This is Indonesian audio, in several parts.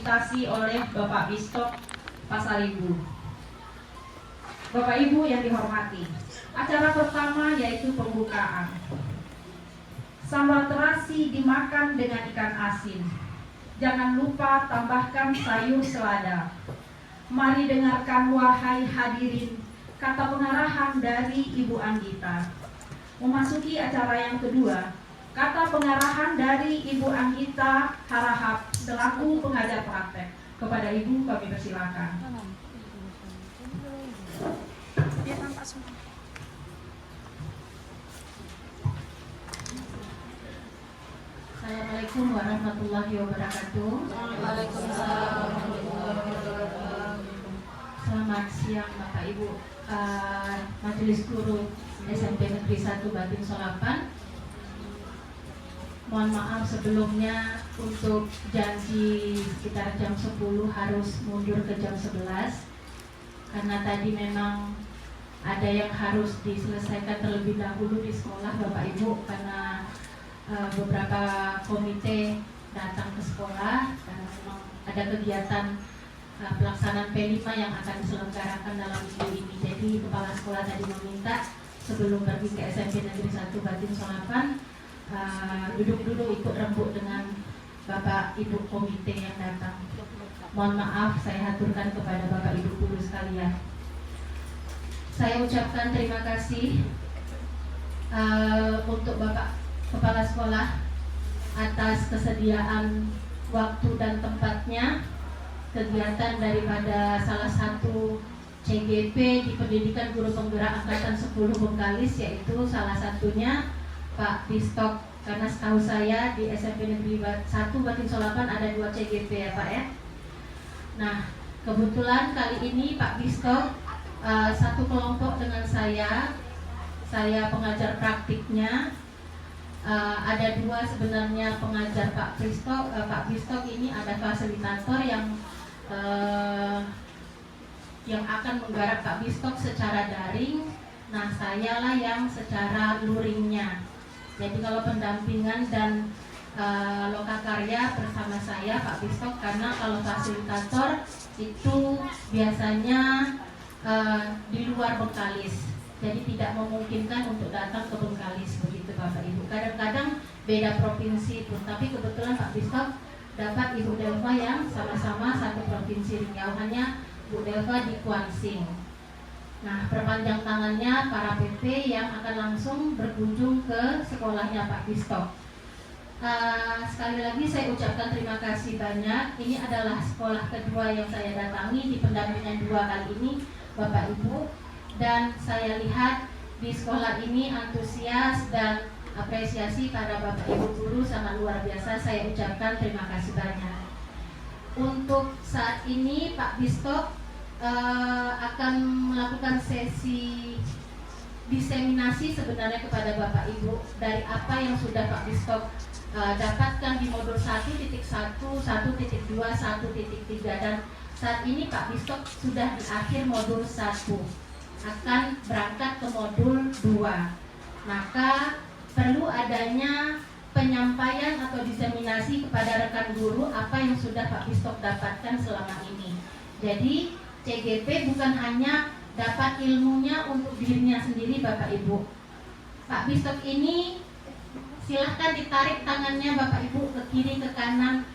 difasilitasi oleh Bapak Bistok Pasaribu. Bapak Ibu yang dihormati, acara pertama yaitu pembukaan. Sambal terasi dimakan dengan ikan asin. Jangan lupa tambahkan sayur selada. Mari dengarkan wahai hadirin kata pengarahan dari Ibu Anggita. Memasuki acara yang kedua, kata pengarahan dari Ibu Anggita Harahap selaku pengajar praktek. Kepada Ibu kami persilakan. Assalamualaikum warahmatullahi wabarakatuh. Waalaikumsalam. Selamat siang Bapak Ibu, Majelis Guru SMP Negeri 1 Batin Solapan. Mohon maaf sebelumnya untuk janji sekitar jam 10 harus mundur ke jam 11 karena tadi memang ada yang harus diselesaikan terlebih dahulu di sekolah Bapak Ibu, karena beberapa komite datang ke sekolah dan memang ada kegiatan pelaksanaan P5 yang akan diselenggarakan dalam minggu ini. Jadi kepala sekolah tadi meminta sebelum pergi ke SMP Negeri 1 Batin Solapan duduk dulu ikut rembuk dengan Bapak Ibu komite yang datang. Mohon maaf saya haturkan kepada Bapak Ibu guru sekalian. Saya ucapkan terima kasih untuk Bapak Kepala Sekolah atas kesediaan waktu dan tempatnya kegiatan daripada salah satu CGP di Pendidikan Guru Penggerak Angkatan 10 Bengkalis, yaitu salah satunya Pak Bistok, karena setahu saya di SMP Negeri 1 Batin Solapan ada 2 CGP ya Pak ya. Nah kebetulan kali ini Pak Bistok satu kelompok dengan saya pengajar praktiknya. Ada 2 sebenarnya pengajar Pak Bistok ini ada fasilitator yang akan menggarap Pak Bistok secara daring. Nah saya lah yang secara luringnya. Jadi kalau pendampingan dan lokakarya bersama saya Pak Bistok, karena kalau fasilitator itu biasanya di luar Bengkalis. Jadi tidak memungkinkan untuk datang ke Bengkalis begitu Bapak Ibu. Kadang-kadang beda provinsi pun, tapi kebetulan Pak Bistok dapat Ibu Delva yang sama-sama satu provinsi Riau, hanya Bu Delva di Kuansing. Nah perpanjang tangannya para PP yang akan langsung berkunjung ke sekolahnya Pak Bistok. Sekali lagi saya ucapkan terima kasih banyak. Ini adalah sekolah kedua yang saya datangi di pendampingan 2 kali ini Bapak Ibu. Dan saya lihat di sekolah ini antusias dan apresiasi pada Bapak Ibu guru sangat luar biasa. Saya ucapkan terima kasih banyak. Untuk saat ini Pak Bistok akan melakukan sesi diseminasi sebenarnya kepada Bapak Ibu dari apa yang sudah Pak Bistok dapatkan di modul 1.1, 1.2, 1.3, dan saat ini Pak Bistok sudah di akhir modul 1. Akan berangkat ke modul 2. Maka perlu adanya penyampaian atau diseminasi kepada rekan guru apa yang sudah Pak Bistok dapatkan selama ini. Jadi CGP bukan hanya dapat ilmunya untuk dirinya sendiri Bapak Ibu. Pak Bistok ini silahkan ditarik tangannya Bapak Ibu ke kiri ke kanan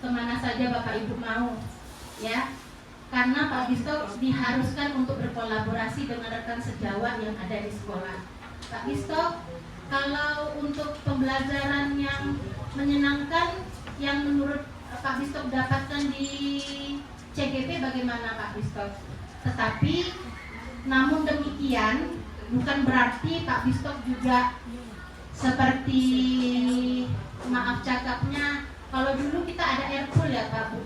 kemana saja Bapak Ibu mau ya. Karena Pak Bistok diharuskan untuk berkolaborasi dengan rekan sejawat yang ada di sekolah. Pak Bistok, kalau untuk pembelajaran yang menyenangkan yang menurut Pak Bistok dapatkan di CGP bagaimana Pak Bistok? Tetapi namun demikian bukan berarti Pak Bistok juga seperti, maaf cakapnya, kalau dulu kita ada Airpool ya Pak Bu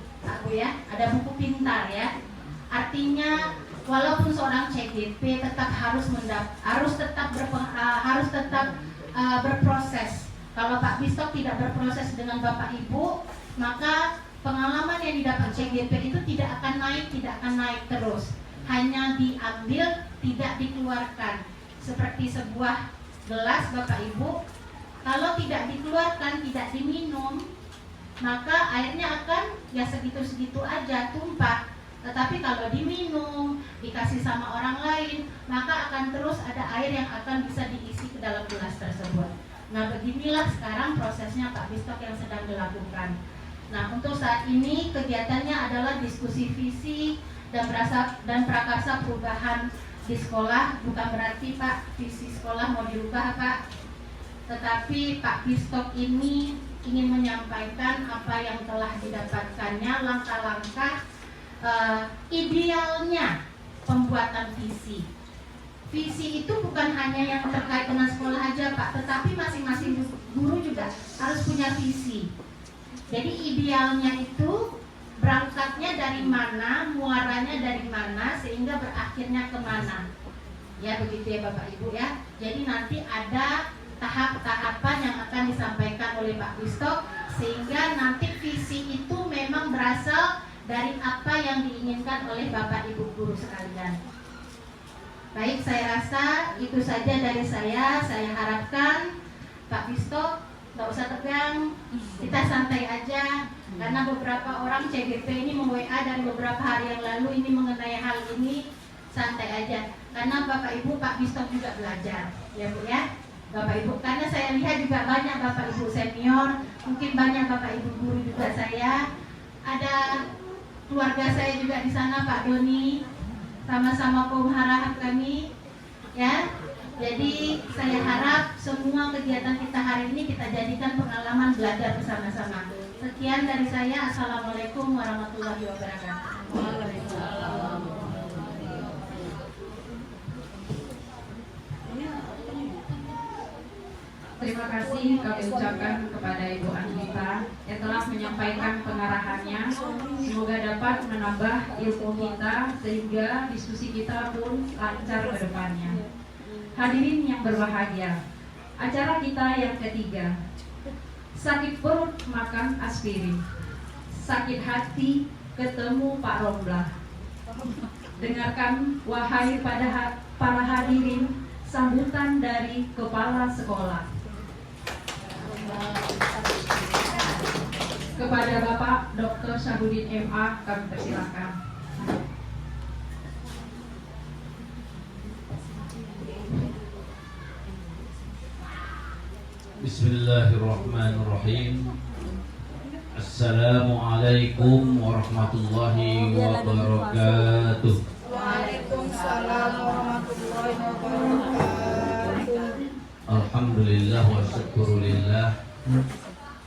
ya, ada buku pintar ya. Artinya walaupun seorang CGP tetap harus tetap berproses. Kalau Pak Bistok tidak berproses dengan Bapak Ibu, maka pengalaman yang didapat CGP itu tidak akan naik terus. Hanya diambil, tidak dikeluarkan. Seperti sebuah gelas Bapak Ibu, kalau tidak dikeluarkan, tidak diminum, maka airnya akan ya segitu-segitu aja tumpah. Tetapi kalau diminum, dikasih sama orang lain, maka akan terus ada air yang akan bisa diisi ke dalam gelas tersebut. Nah, beginilah sekarang prosesnya Pak Bistok yang sedang dilakukan. Nah, untuk saat ini kegiatannya adalah diskusi visi dan prakarsa perubahan di sekolah. Bukan berarti Pak visi sekolah mau dirubah Pak, tetapi Pak Bistok ini ingin menyampaikan apa yang telah didapatkannya, langkah-langkah idealnya pembuatan visi. Visi itu bukan hanya yang terkait dengan sekolah aja Pak, tetapi masing-masing guru juga harus punya visi. Jadi idealnya itu berangkatnya dari mana, muaranya dari mana, sehingga berakhirnya kemana. Ya begitu ya Bapak Ibu ya. Jadi nanti ada tahap-tahapan yang akan disampaikan oleh Pak Bistok, sehingga nanti visi itu memang berasal dari apa yang diinginkan oleh Bapak Ibu guru sekalian. Baik, saya rasa itu saja dari saya. Saya harapkan Pak Bistok nggak usah tegang, kita santai aja. Karena beberapa orang CGP ini meng-WA dari beberapa hari yang lalu ini mengenai hal ini. Santai aja, karena Bapak Ibu Pak Bistok juga belajar, ya Bu ya. Bapak Ibu, karena saya lihat juga banyak Bapak Ibu senior, mungkin banyak Bapak Ibu guru juga saya. Ada keluarga saya juga di sana, Pak Doni, sama-sama kaum harahap kami, ya. Jadi saya harap semua kegiatan kita hari ini kita jadikan pengalaman belajar bersama-sama. Sekian dari saya. Assalamualaikum warahmatullahi wabarakatuh. Terima kasih kami ucapkan kepada Ibu Anggita yang telah menyampaikan pengarahannya. Semoga dapat menambah ilmu kita sehingga diskusi kita pun lancar ke depannya. Hadirin yang berbahagia, acara kita yang ketiga, sakit perut makan aspirin, sakit hati ketemu Pak Romlah. Dengarkan wahai para hadirin sambutan dari kepala sekolah. Kepada Bapak Dr. Syahbudin MA kami persilakan. Bismillahirrahmanirrahim. Assalamualaikum warahmatullahi wabarakatuh. Waalaikumsalam warahmatullahi wabarakatuh. Alhamdulillah wa syukurillah.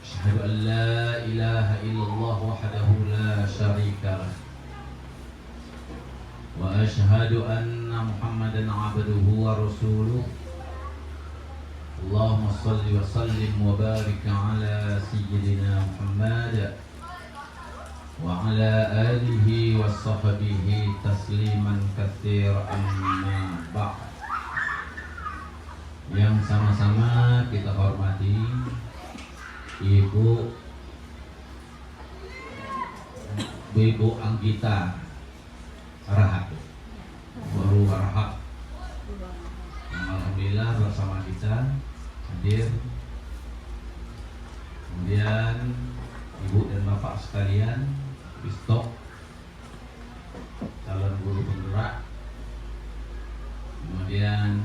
Asyhadu an la ilaha illallah wahdahu la syarika lah. Wa asyhadu anna Muhammadan abduhu wa rasuluh. Allahumma salli wa sallim wa barik ala sayyidina Muhammad wa ala alihi wa sahbihi tasliman katsiran amma ba'd. Yang sama-sama kita hormati Ibu Anggita Rahab, Guru Rahab, alhamdulillah bersama kita hadir. Kemudian Ibu dan Bapak sekalian, Bistok, calon guru penggerak, kemudian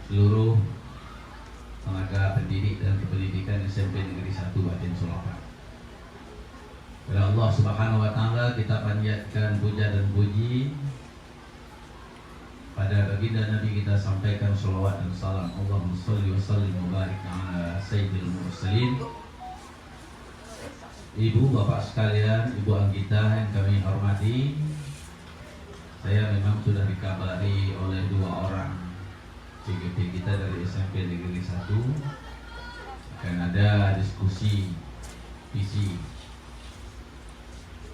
seluruh tenaga pendidik dan kependidikan SMP Negeri 1 Batin Sulawesi. Kepada Allah Subhanahu wa taala kita panjatkan puja dan puji. Pada baginda Nabi kita sampaikan sholawat dan salam. Allahumma sholli wa sallim wa barik ala sayyidil mursalin. Ibu, Bapak sekalian, Ibu Anggita yang kami hormati, saya memang sudah dikabari oleh dua orang CGP kita dari SMP Negeri 1 akan ada diskusi visi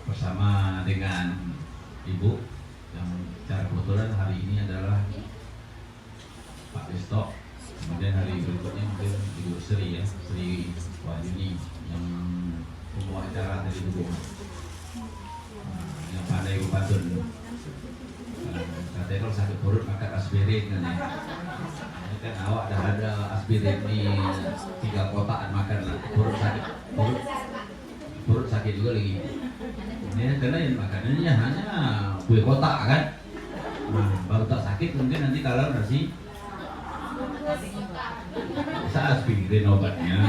bersama dengan Ibu yang secara kebetulan hari ini adalah Pak Bistok, kemudian hari berikutnya mungkin Ibu Sri ya, Sri Wahyuni yang membawa acara dari Ibu yang pandai Ibu Patun. Katanya kalau sakit perut makan aspirin kan ya. Ini kan awak dah ada aspirin di 3 kotaan makan lah. Perut sakit juga lagi. Ini karena yang makanannya hanya kue kotak kan. Nah, baru tak sakit mungkin nanti kalau nasi saat pikirin obatnya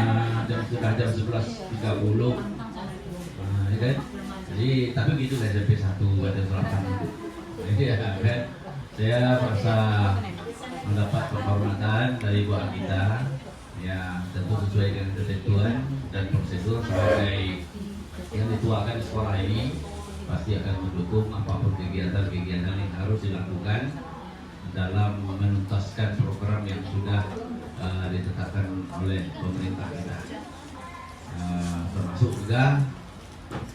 sudah jam 11.30. Nah, ya kan? Jadi tapi gitu kan SMP 1 ada selatan. Jadi ya kan saya merasa mendapat penghormatan dari Bu Anggita, ya tentu sesuai dengan ketentuan dan prosedur sebagai yang dituakan di sekolah ini pasti akan mendukung apapun kegiatan-kegiatan yang harus dilakukan dalam menuntaskan program yang sudah ditetapkan oleh pemerintah kita. Termasuk juga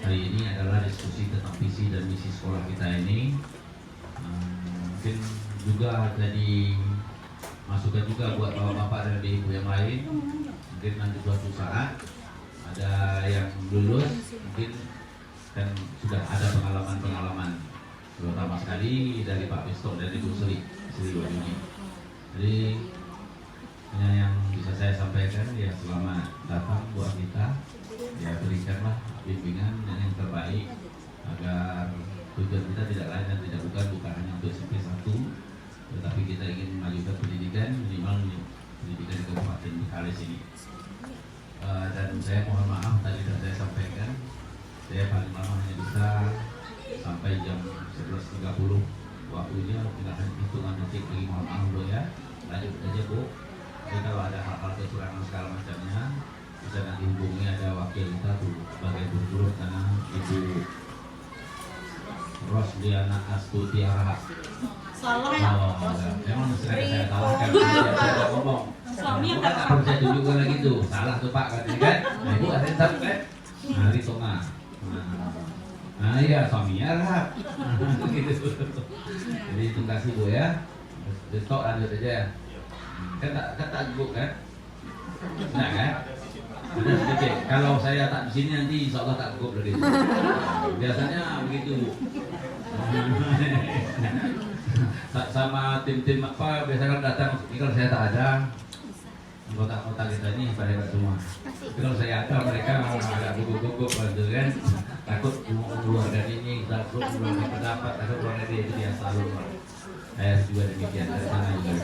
hari ini adalah diskusi tentang visi dan misi sekolah kita ini. Mungkin juga jadi masukan juga buat bapak-bapak dan ibu yang lain. Mungkin nanti suatu saat ada yang lulus mungkin dan sudah ada pengalaman-pengalaman terutama sekali dari Pak Bisto dan Ibu Sri Wahyuni. Jadi hanya yang bisa saya sampaikan ya selamat datang buat kita, ya berikanlah bimbingan yang terbaik agar tujuan kita tidak lain dan tidak bukan hanya untuk SMP 1, tetapi kita ingin memajukan pendidikan minimal pendidikan di Kabupaten Bengkalis ini. Dan saya mohon maaf tadi sudah saya sampaikan, saya paling lama hanya bisa sampai jam 11.30 waktunya, tidak hanya hitungan detik lagi, mohon maaf Bu ya. Lanjut aja Bu. Jadi kalau ada hal-hal kekurangan segala macamnya bisa nanti hubungi, ada wakil kita tuh sebagai guru karena Ibu Rosdiana Astuti Arahat. Salah ya? Memang sengaja saya salahkan, saya ngomong. Suaminya kan harus saya tunjukkan lagi tuh, salah tuh Pak katanya kan. Nah Ibu ada yang tahu kan? Nah Ritoma. Nah iya suaminya Arahat. Gitu. Jadi terima kasih Bu ya. Besok lanjut aja. Kan tak gugup kan? Nah kan? Ada sedikit. Kalau saya tak di sini nanti insya Allah tak gugup lagi. Biasanya begitu. Sama tim-tim apa biasanya kan datang. Ini kalau saya tak ada, anggota-anggota kita ini pada hebat semua. Tapi kalau saya ada mereka agak gugup-gugup gitu kan. Takut keluar dari ini, takut keluar dari pendapat, takut keluar dari itu biasa lupa. Saya juga demikian dari sana juga.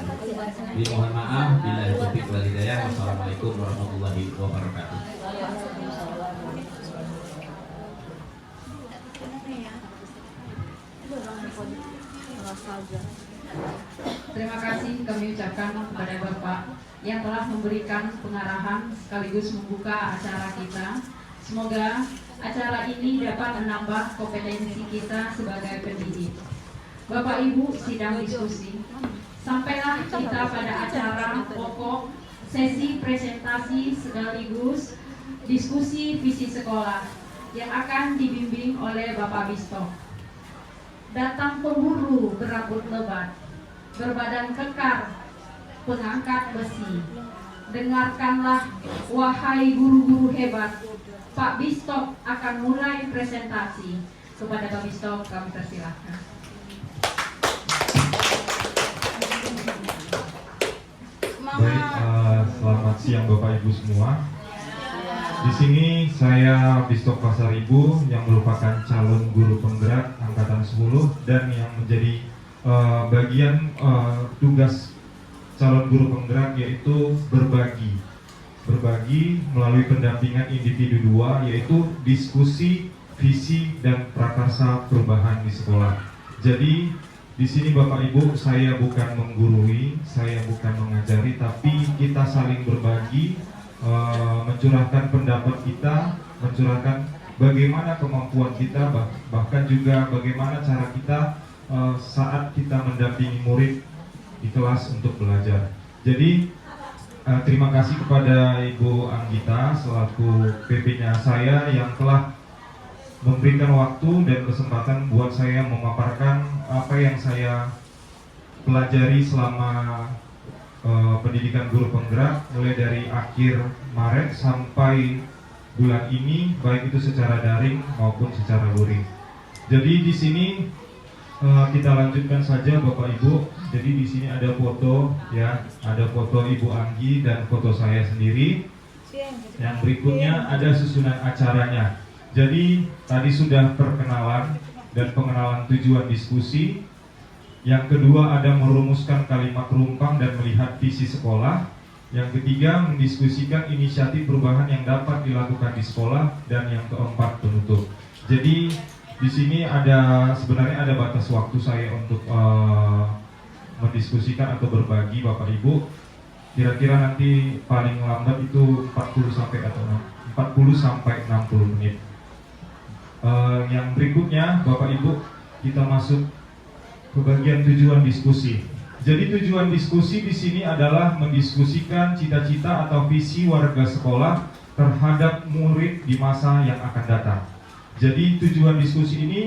Jadi mohon maaf bila topik wal hidayah. Wassalamualaikum warahmatullahi wabarakatuh. Terima kasih kami ucapkan kepada Bapak yang telah memberikan pengarahan sekaligus membuka acara kita. Semoga acara ini dapat menambah kompetensi kita sebagai pendidik. Bapak Ibu sidang diskusi. Sampailah kita pada acara pokok sesi presentasi sekaligus diskusi visi sekolah yang akan dibimbing oleh Bapak Bisto. Datang pemburu berambut lebat, berbadan kekar, pengangkat besi. Dengarkanlah wahai guru-guru hebat, Pak Bisto akan mulai presentasi. Kepada Pak Bisto kami persilahkan. Baik, selamat siang Bapak Ibu semua. Di sini saya Bisto Pasaribu yang merupakan calon guru penggerak angkatan 10 dan yang menjadi bagian tugas calon guru penggerak yaitu berbagi melalui pendampingan individu 2 yaitu diskusi visi dan prakarsa perubahan di sekolah. Jadi di sini Bapak Ibu, saya bukan menggurui, saya bukan mengajari, tapi kita saling berbagi, mencurahkan pendapat kita, mencurahkan bagaimana kemampuan kita, bahkan juga bagaimana cara kita saat kita mendampingi murid di kelas untuk belajar. Jadi terima kasih kepada Ibu Anggita selaku PP-nya saya yang telah memberikan waktu dan kesempatan buat saya memaparkan apa yang saya pelajari selama pendidikan guru penggerak mulai dari akhir Maret sampai bulan ini, baik itu secara daring maupun secara luring. Jadi di sini kita lanjutkan saja Bapak Ibu. Jadi di sini ada foto ya, ada foto Ibu Anggi dan foto saya sendiri. Yang berikutnya ada susunan acaranya. Jadi tadi sudah perkenalan dan pengenalan tujuan diskusi. Yang kedua ada merumuskan kalimat rumpang dan melihat visi sekolah. Yang ketiga mendiskusikan inisiatif perubahan yang dapat dilakukan di sekolah. Dan yang keempat penutup. Jadi di sini sebenarnya ada batas waktu saya untuk mendiskusikan atau berbagi Bapak Ibu. Kira-kira nanti paling lambat itu 40 sampai 60 menit. Yang berikutnya Bapak Ibu, kita masuk ke bagian tujuan diskusi. Jadi tujuan diskusi di sini adalah mendiskusikan cita-cita atau visi warga sekolah terhadap murid di masa yang akan datang. Jadi tujuan diskusi ini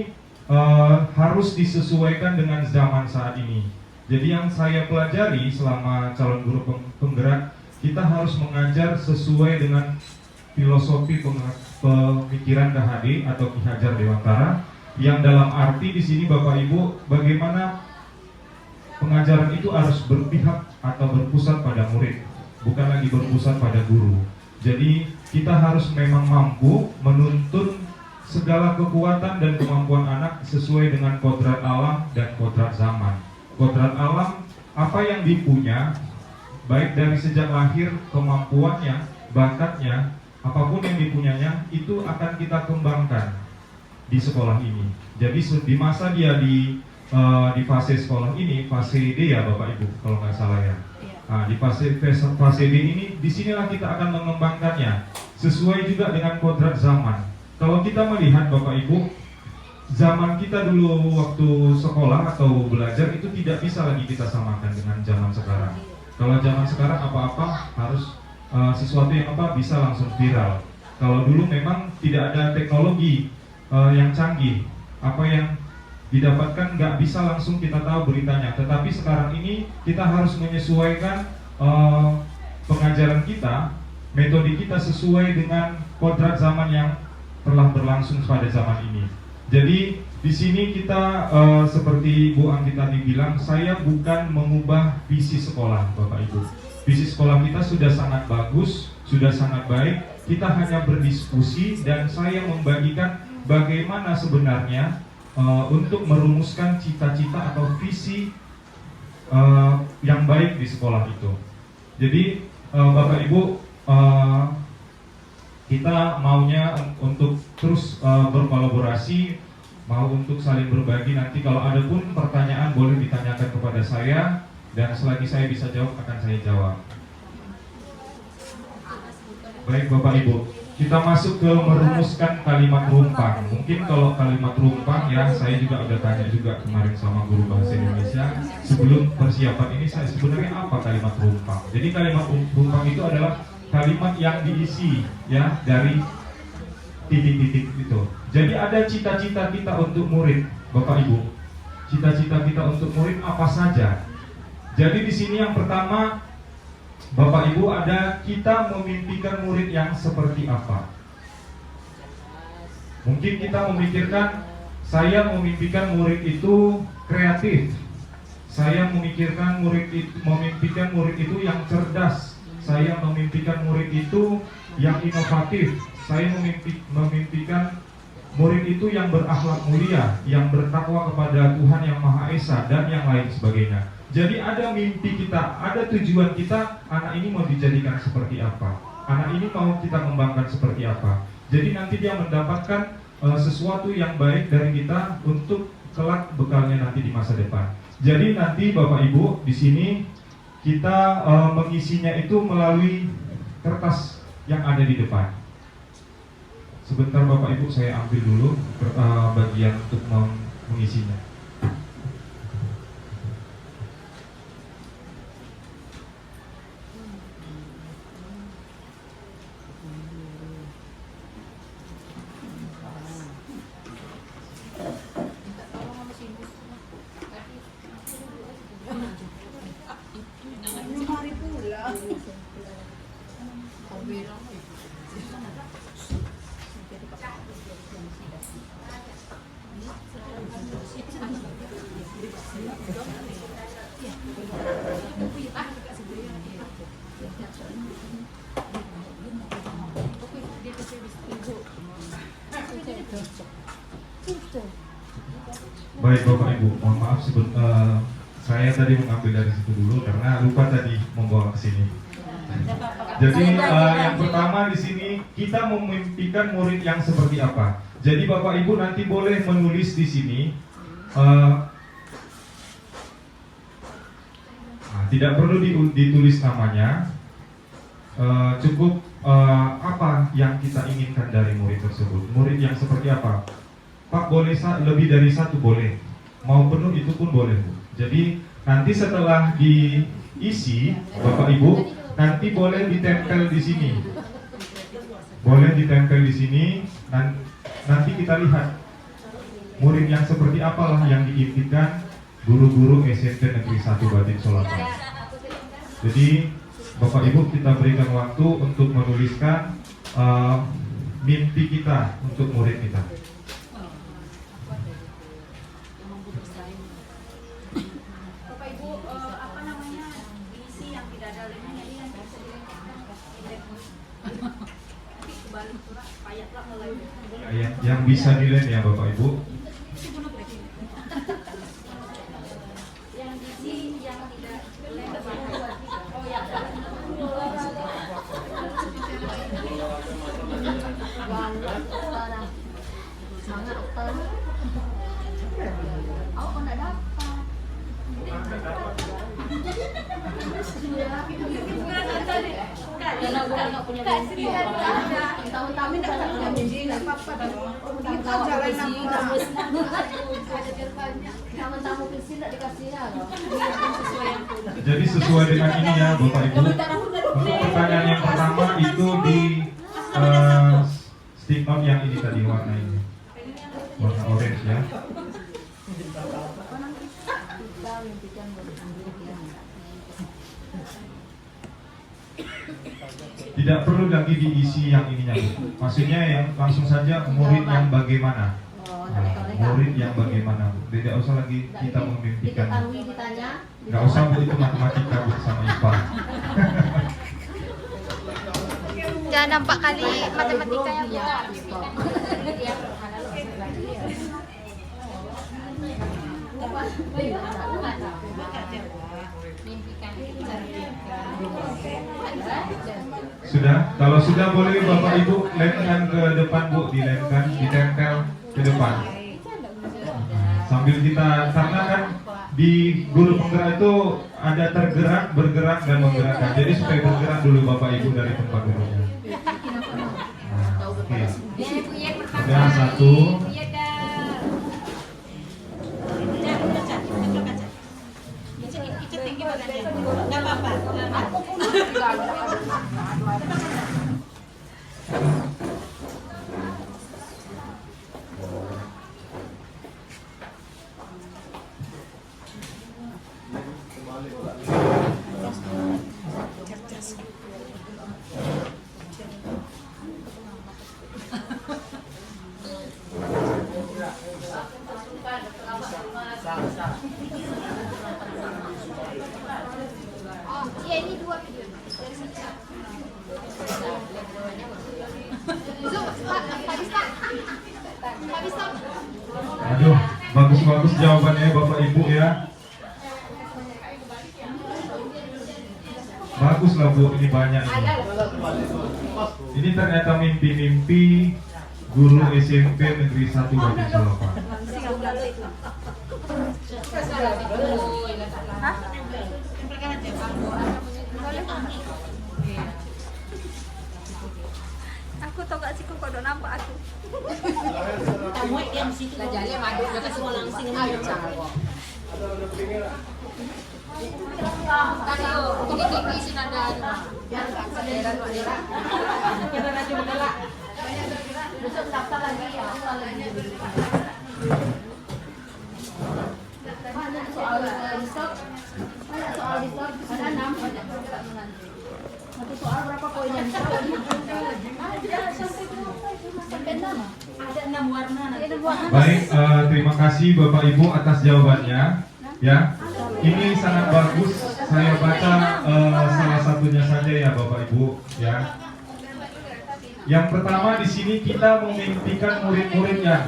harus disesuaikan dengan zaman saat ini. Jadi yang saya pelajari selama calon guru penggerak, kita harus mengajar sesuai dengan filosofi pemikiran KHD atau Ki Hajar Dewantara, yang dalam arti di sini Bapak Ibu, bagaimana pengajaran itu harus berpihak atau berpusat pada murid, bukan lagi berpusat pada guru. Jadi kita harus memang mampu menuntun segala kekuatan dan kemampuan anak sesuai dengan kodrat alam dan kodrat zaman. Kodrat alam, apa yang dipunya, baik dari sejak lahir, kemampuannya, bakatnya, apapun yang dipunyanya, itu akan kita kembangkan di sekolah ini. Jadi di masa dia di fase sekolah ini, fase D ya Bapak Ibu, kalau nggak salah ya. Nah, di fase D ini, disinilah kita akan mengembangkannya sesuai juga dengan kodrat zaman. Kalau kita melihat Bapak Ibu, zaman kita dulu waktu sekolah atau belajar itu tidak bisa lagi kita samakan dengan zaman sekarang. Kalau zaman sekarang apa-apa harus sesuatu yang bisa langsung viral. Kalau dulu memang tidak ada teknologi yang canggih, apa yang didapatkan nggak bisa langsung kita tahu beritanya. Tetapi sekarang ini kita harus menyesuaikan pengajaran kita, metode kita sesuai dengan kodrat zaman yang telah berlangsung pada zaman ini. Jadi di sini kita seperti Bu Anggi tadi bilang, saya bukan mengubah visi sekolah Bapak Ibu. Visi sekolah kita sudah sangat bagus, sudah sangat baik. Kita hanya berdiskusi dan saya membagikan bagaimana sebenarnya untuk merumuskan cita-cita atau visi yang baik di sekolah itu. Jadi Bapak Ibu, kita maunya untuk terus berkolaborasi, mau untuk saling berbagi. Nanti kalau ada pun pertanyaan boleh ditanyakan kepada saya, dan selagi saya bisa jawab akan saya jawab. Baik Bapak Ibu, kita masuk ke merumuskan kalimat rumpang. Mungkin kalau kalimat rumpang ya, saya juga udah tanya juga kemarin sama guru bahasa Indonesia sebelum persiapan ini, saya sebenarnya apa kalimat rumpang. Jadi kalimat rumpang itu adalah kalimat yang diisi ya dari titik-titik itu. Jadi ada cita-cita kita untuk murid Bapak Ibu. Cita-cita kita untuk murid apa saja? Jadi di sini yang pertama Bapak Ibu ada kita memimpikan murid yang seperti apa. Mungkin kita memikirkan saya memimpikan murid itu kreatif. Saya memimpikan murid itu yang cerdas. Saya memimpikan murid itu yang inovatif. Saya memimpikan murid itu yang berakhlak mulia, yang bertakwa kepada Tuhan Yang Maha Esa dan yang lain sebagainya. Jadi ada mimpi kita, ada tujuan kita, anak ini mau dijadikan seperti apa, anak ini mau kita kembangkan seperti apa. Jadi nanti dia mendapatkan sesuatu yang baik dari kita untuk kelak bekalnya nanti di masa depan. Jadi nanti Bapak Ibu di sini kita mengisinya itu melalui kertas yang ada di depan. Sebentar Bapak Ibu, saya ambil dulu bagian untuk mengisinya. Baik Bapak Ibu, mohon maaf saya tadi mengambil dari situ dulu karena lupa tadi membawa ke sini. Jadi yang pertama di sini kita memimpikan murid yang seperti apa. Jadi Bapak Ibu nanti boleh menulis di sini. Tidak perlu ditulis namanya, cukup apa yang kita inginkan dari murid tersebut. Murid yang seperti apa? Pak, boleh lebih dari satu boleh, mau penuh itu pun boleh Bu. Jadi nanti setelah diisi Bapak Ibu, nanti boleh ditempel di sini. Boleh ditempel di sini, nanti kita lihat murid yang seperti apalah yang diimpikan guru-guru SMP Negeri 1 Batin Solapan. Jadi Bapak Ibu kita berikan waktu untuk menuliskan mimpi kita untuk murid kita. Bapak Ibu, apa namanya diisi yang tidak ada lemnya ini yang bisa balik surat ayatlah mulai. Yang bisa dilem ya Bapak Ibu. Yang diisi yang tidak lem. Oh ya. Semangat Okta. Aku enggak dapat. Karena bukan nggak punya mimpi. Tahu-tahu nggak punya mimpi, nggak apa-apa dong. Kita jalan tamu ke sini dikasih ya loh. Jadi sesuai dengan ini ya Bapak Ibu. Untuk pertanyaan yang pertama itu di stick note yang ini tadi warna ini, warna orange ya. Tidak perlu lagi diisi yang ininya Bu. Maksudnya yang langsung saja murid yang bagaimana. Murid yang bagaimana Bu. Tidak usah lagi kita memimpikan. Nggak usah Bu, itu matematika Bu sama IPA. Jangan nampak kali matematika yang Sudah? Kalau sudah boleh Bapak Ibu lemkan ke depan Bu, dilemkan, ditempel ke depan. Sambil kita, karena kan di guru penggerak itu ada tergerak, bergerak dan menggerakkan. Jadi supaya bergerak dulu Bapak Ibu dari tempat duduknya. Nah, oke. Sudah satu. Ya ini dua video. Aduh, bagus-bagus jawabannya Bapak Ibu ya. Bagus lah Bu, ini banyak ini. Ini ternyata mimpi-mimpi guru SMP Negeri 1 Batin Solapan. Aku tau gak sih kok udah nampak aku. Kamu yang situ jalan madu udah kasih langsing aja. Tadi tinggi sih nada biar Kita rajin bergerak. besok daftar lagi ya. Banyak soal di stop. Banyak soal di stop. Ada 6 banyak satu soal berapa poinnya? Sampai 6. Ada 6 warna nanti. Baik, terima kasih Bapak Ibu atas jawabannya. Ya, ini sangat bagus. Saya baca salah satunya saja ya Bapak Ibu. Ya, Yang pertama di sini kita memimpikan murid-murid yang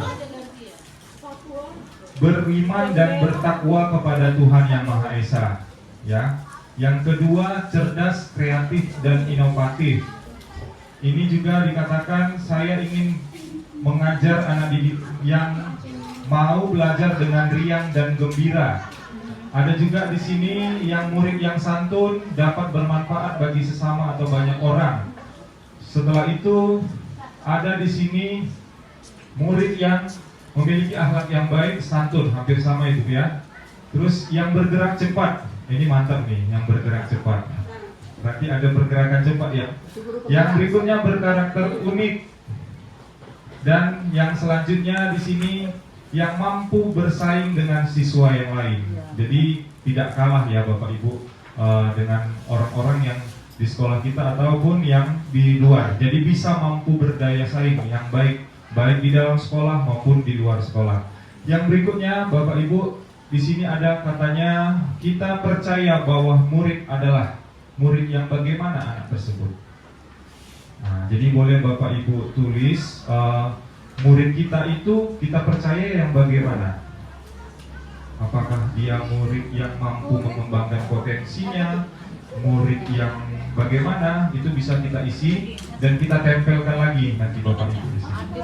beriman dan bertakwa kepada Tuhan Yang Maha Esa, ya. Yang kedua, cerdas, kreatif dan inovatif. Ini juga dikatakan saya ingin mengajar anak didik yang mau belajar dengan riang dan gembira. Ada juga di sini yang murid yang santun, dapat bermanfaat bagi sesama atau banyak orang. Setelah itu ada di sini murid yang memiliki akhlak yang baik, santun, hampir sama itu ya. Terus yang bergerak cepat, ini mantap nih, yang bergerak cepat. Berarti ada pergerakan cepat ya. Yang berikutnya berkarakter unik. Dan yang selanjutnya di sini yang mampu bersaing dengan siswa yang lain. Jadi tidak kalah ya Bapak Ibu dengan orang-orang yang di sekolah kita ataupun yang di luar. Jadi bisa mampu berdaya saing yang baik di dalam sekolah maupun di luar sekolah. Yang berikutnya Bapak Ibu, di sini ada katanya kita percaya bahwa murid adalah murid yang bagaimana anak tersebut. Nah, jadi boleh Bapak Ibu tulis murid kita itu kita percaya yang bagaimana? Apakah dia murid yang mampu mengembangkan potensinya, murid yang bagaimana? Itu bisa kita isi dan kita tempelkan lagi nanti Bapak Ibu di sini.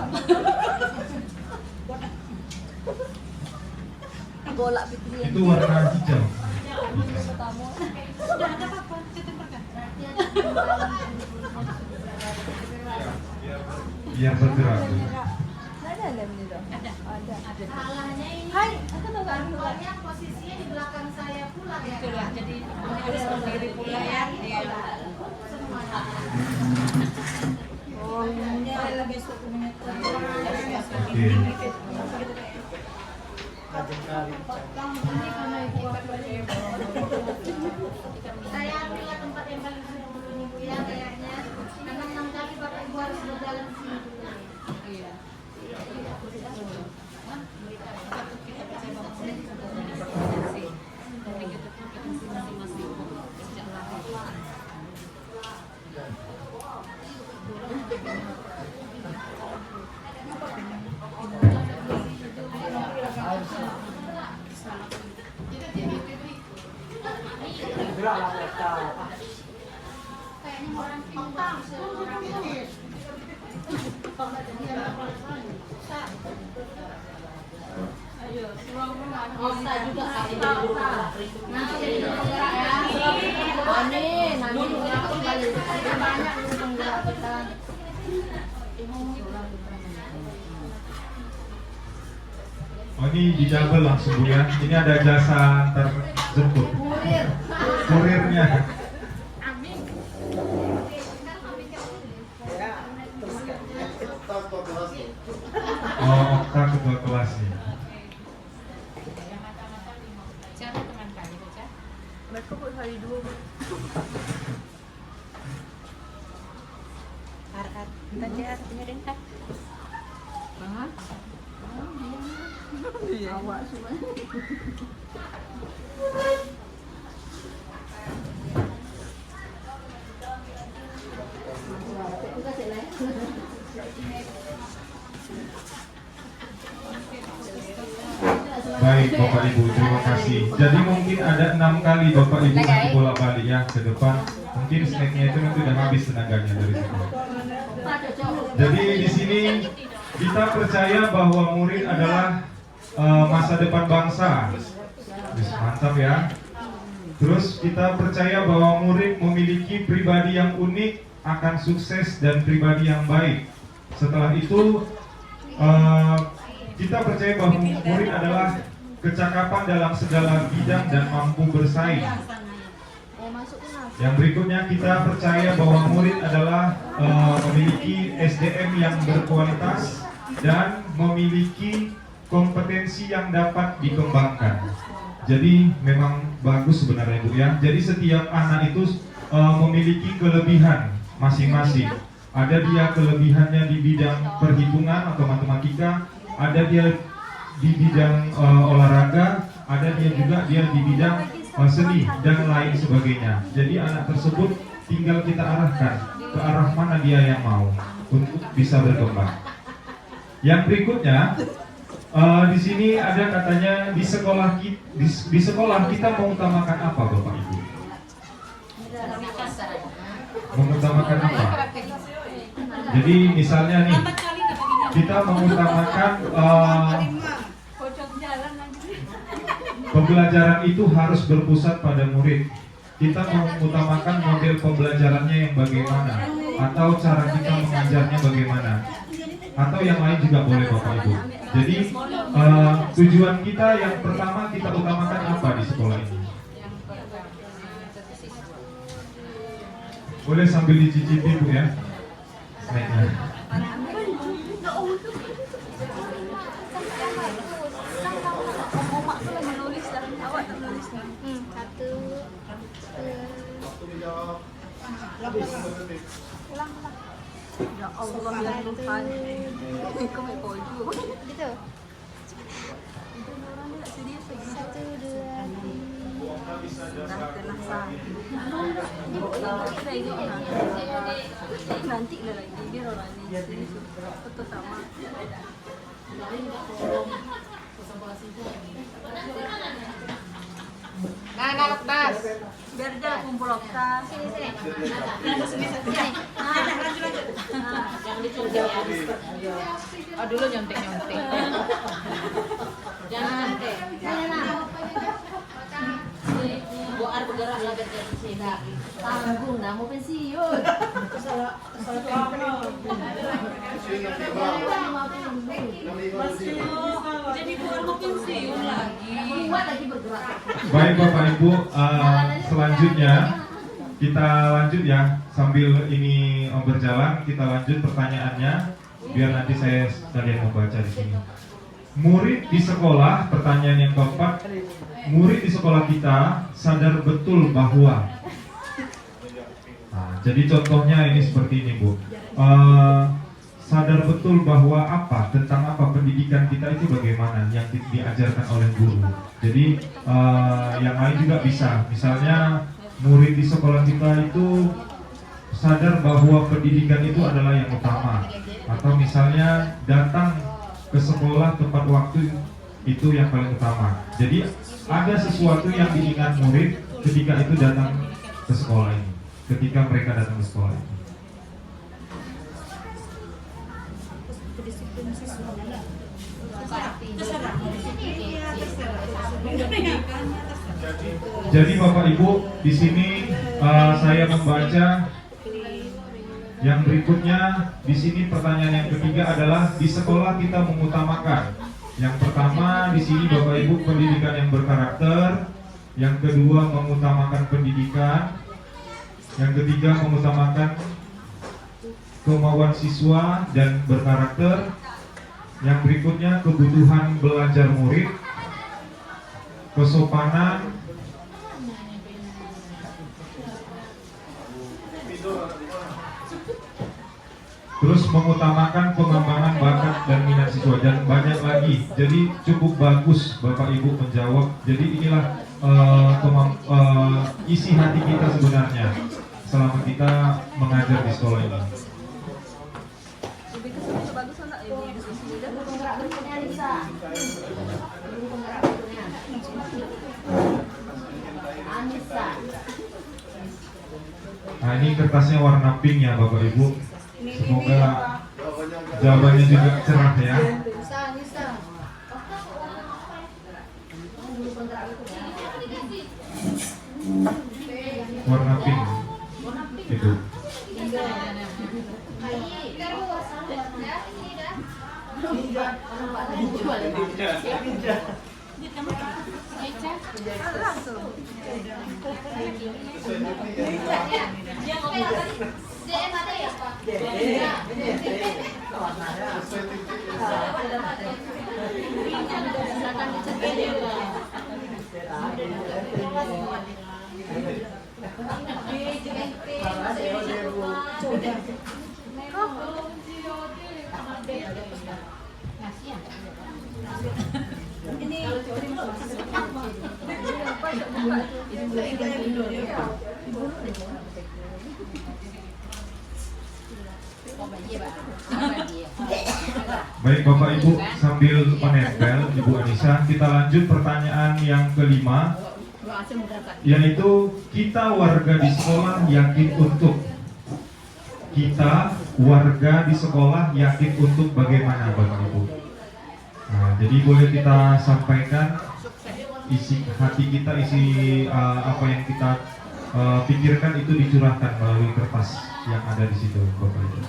Itu warna hijau. Biar bergerak. Salahnya ini Hai, aku tahu kan. banyak posisinya di belakang saya pula ya. Itulah, jadi harus berdiri pula ya. Oh, ini lebih suku meter. Saya ambil tempat yang paling seru dulu Bu ya kayaknya. Karena 6 kali Bapak Ibu harus berjalan sini dulu. Iya. Kayaknya orang pintang Bisa juga nanti jadi penggerak ya. Amin. Nanti kembali banyak penggerak kita. Oh ini di double langsung Bu ya. Ini ada jasa antar jemput. Kurirnya. Oh, Okta ketua kelas nih. Mereka buat hari 2. Har-har. Tadi artinya dentak. Awak semua. Baik Bapak Ibu, terima kasih. Jadi mungkin ada 6 kali Bapak Ibu nanti bolak-balik ya ke depan. Mungkin snacknya itu nanti udah habis tenaganya dari situ. Jadi di sini kita percaya bahwa murid adalah masa depan bangsa. Mantap ya. Terus kita percaya bahwa murid memiliki pribadi yang unik, akan sukses dan pribadi yang baik. Setelah itu kita percaya bahwa murid adalah kecakapan dalam segala bidang dan mampu bersaing. Yang berikutnya kita percaya bahwa murid adalah memiliki SDM yang berkualitas dan memiliki kompetensi yang dapat dikembangkan. Jadi memang bagus sebenarnya Bu ya. Jadi setiap anak itu memiliki kelebihan masing-masing. Ada dia kelebihannya di bidang perhitungan atau matematika, ada dia di bidang olahraga, ada dia juga di bidang seni dan lain sebagainya. Jadi anak tersebut tinggal kita arahkan ke arah mana dia yang mau. untuk bisa berkembang. Yang berikutnya, di sini ada katanya di sekolah kita mengutamakan apa, Bapak Ibu? Mengutamakan apa? Jadi misalnya nih, kita mengutamakan pembelajaran itu harus berpusat pada murid. Kita mengutamakan model pembelajarannya yang bagaimana, atau cara kita mengajarnya bagaimana, atau yang lain juga boleh Bapak Ibu. Jadi tujuan kita yang pertama kita utamakan apa di sekolah ini? Boleh sambil dicicipi Bu ya. Snacknya. Ya Allah, ya Tuhan. Kau mau poju. Gitu. 1, 2, 3. Nanti lah lagi biar orang ini foto sama. Nah, tas. Biar dia kumpul tas. Sini. Oh, dulu nyontek. Jangan nyontek. Buar bergerak lagi dari sini. Tanggung, dah mau pensiun. Jadi buar mau pensiun lagi. Baik Bapak Ibu, selanjutnya kita lanjut ya. Sambil ini berjalan, kita lanjut pertanyaannya. Biar nanti saya sekalian membaca di sini. Murid di sekolah, pertanyaan yang keempat. Murid di sekolah kita sadar betul bahwa. Nah, jadi contohnya ini seperti ini Bu. Sadar betul bahwa apa, tentang apa pendidikan kita itu bagaimana yang diajarkan oleh guru. Jadi yang lain juga bisa. Misalnya murid di sekolah kita itu sadar bahwa pendidikan itu adalah yang utama. Atau misalnya datang ke sekolah tepat waktu itu yang paling utama. Jadi ada sesuatu yang diingat murid ketika itu datang ke sekolah ini. Ketika mereka datang ke sekolah ini. Jadi Bapak Ibu, di sini saya membaca yang berikutnya. Di sini pertanyaan yang ketiga adalah di sekolah kita mengutamakan. Yang pertama di sini Bapak Ibu pendidikan yang berkarakter. Yang kedua mengutamakan pendidikan. Yang ketiga mengutamakan kemauan siswa dan berkarakter. Yang berikutnya kebutuhan belajar murid, kesopanan, terus mengutamakan pengembangan bakat dan minat siswa, dan banyak lagi. Jadi cukup bagus Bapak Ibu menjawab. Jadi inilah isi hati kita sebenarnya selama kita mengajar di sekolah ini. Nah ini kertasnya warna pink ya Bapak Ibu. Semoga jawabannya juga cerah ya. Warna pink itu. Baik Bapak Ibu, sambil menempel Ibu Anissa, kita lanjut pertanyaan yang kelima, yaitu kita warga di sekolah yakin untuk. Kita warga di sekolah yakin untuk bagaimana Bapak Ibu? Nah, jadi boleh kita sampaikan isi hati kita, isi apa yang kita pikirkan itu dicurahkan melalui kertas yang ada di situ Bapak Ibu.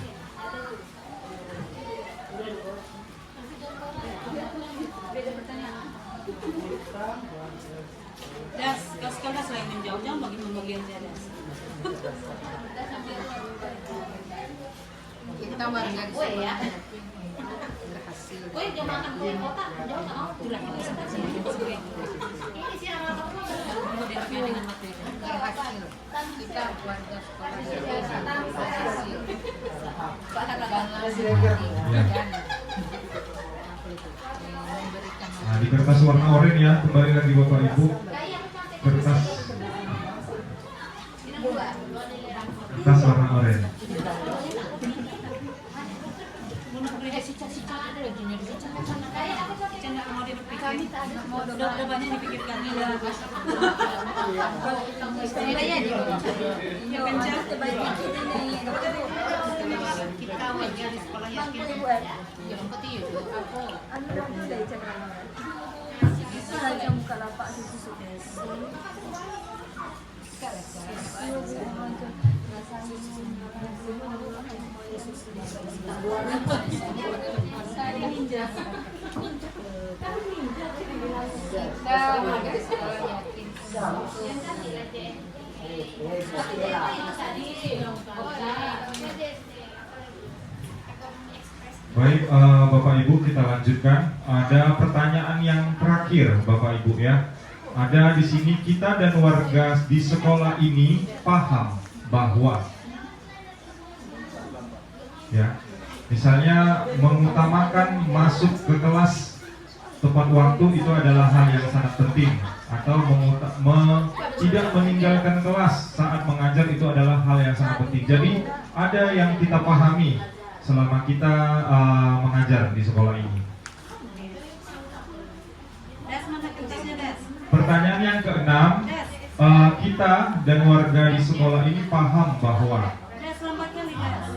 Das, kau sekolah selain menjauh, jangan bagi pembagian Das. Kita warga di sini ya. Gue jangan makan kue kotak, jangan mau. Ini sih anak dengan materi. Berhasil. Kita warga sekolah yang berhasil. Nah, di kertas warna oranye ya, kembali lagi Bapak Ibu. Kertas warna oranye. Udah banyak dipikirkannya dah. Kita warga di sekolah yakin. Baik Bapak Ibu, kita lanjutkan. Ada pertanyaan yang terakhir Bapak Ibu ya. Ada di sini, kita dan warga di sekolah ini paham bahwa ya, misalnya mengutamakan masuk ke kelas tepat waktu itu adalah hal yang sangat penting, atau tidak meninggalkan kelas saat mengajar itu adalah hal yang sangat penting. Jadi ada yang kita pahami selama kita mengajar di sekolah ini. Das, mana kertasnya Das? Pertanyaan yang keenam, kita dan warga di sekolah ini paham bahwa Das, lambat kali Das.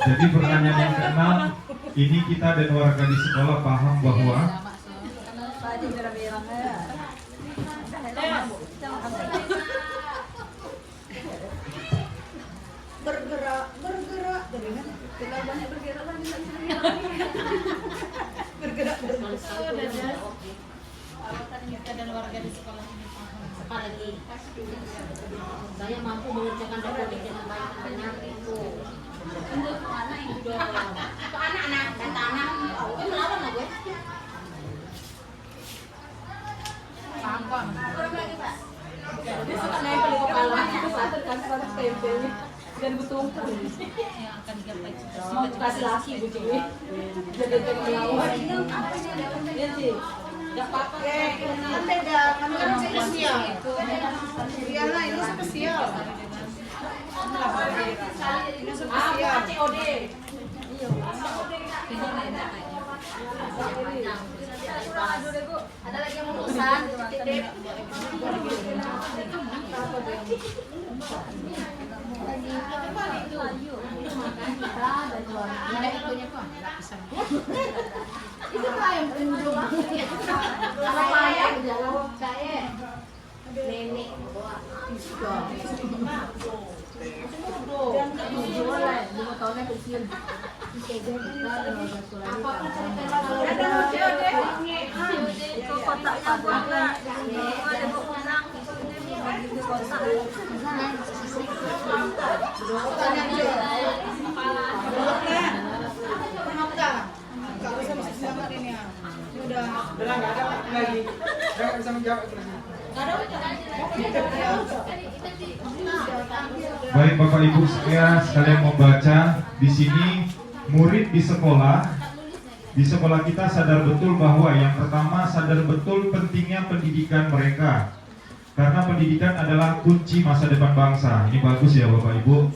jadi pertanyaan yang keenam, ini kita dan warga di sekolah paham bahwa Bergerak. Jadi kan kita banyak bergerak lagi. Bergerak. Kita dan warga di sekolah ini paham. Apalagi saya mampu mengerjakan dokumen dengan baik dan benar itu. Untuk anak itu dong. Untuk anak-anak dan anak. Melawan lah gue. Paham. Lagi Pak. Dia suka nempel di kepalanya. Kan harus tempel. Dan betul yang akan digapai Mau kasih laki gitu ya. jadi melawan. Iya sih. Enggak apa-apa. Kan beda, kami kan spesial. Iya lah, ini spesial. Ini spesial. COD. Iya. Ada lagi yang mau pesan? Titip. Itu lah yang ujung. Apa yang jawab saya? Nenek bawa pisau. Jualan 5 tahunnya kecil. Itu kotak tabungan. Ada pemenang. baik Bapak Ibu sekalian membaca di sini, murid di sekolah kita sadar betul bahwa yang pertama sadar betul pentingnya pendidikan mereka. Karena pendidikan adalah kunci masa depan bangsa. Ini bagus ya Bapak Ibu.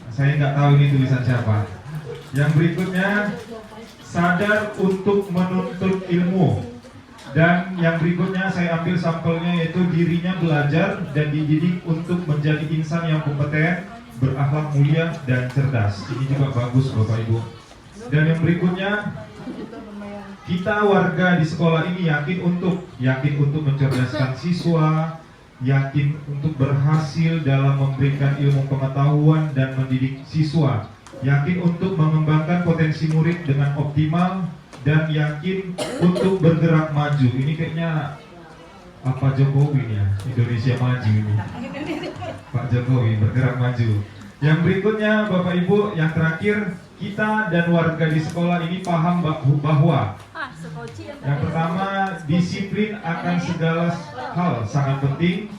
Saya nggak tahu ini tulisan siapa. Yang berikutnya, sadar untuk menuntut ilmu. Dan yang berikutnya saya ambil sampelnya, yaitu dirinya belajar dan dididik untuk menjadi insan yang kompeten, berakhlak mulia dan cerdas. Ini juga bagus Bapak Ibu. Dan yang berikutnya, kita warga di sekolah ini yakin untuk mencerdaskan siswa, yakin untuk berhasil dalam memberikan ilmu pengetahuan dan mendidik siswa, yakin untuk mengembangkan potensi murid dengan optimal, dan yakin untuk bergerak maju. Ini kayaknya apa Jokowi ya, Indonesia maju ini. Pak Jokowi bergerak maju. Yang berikutnya Bapak Ibu, yang terakhir, kita dan warga di sekolah ini paham bahwa yang pertama, disiplin akan segala hal sangat penting.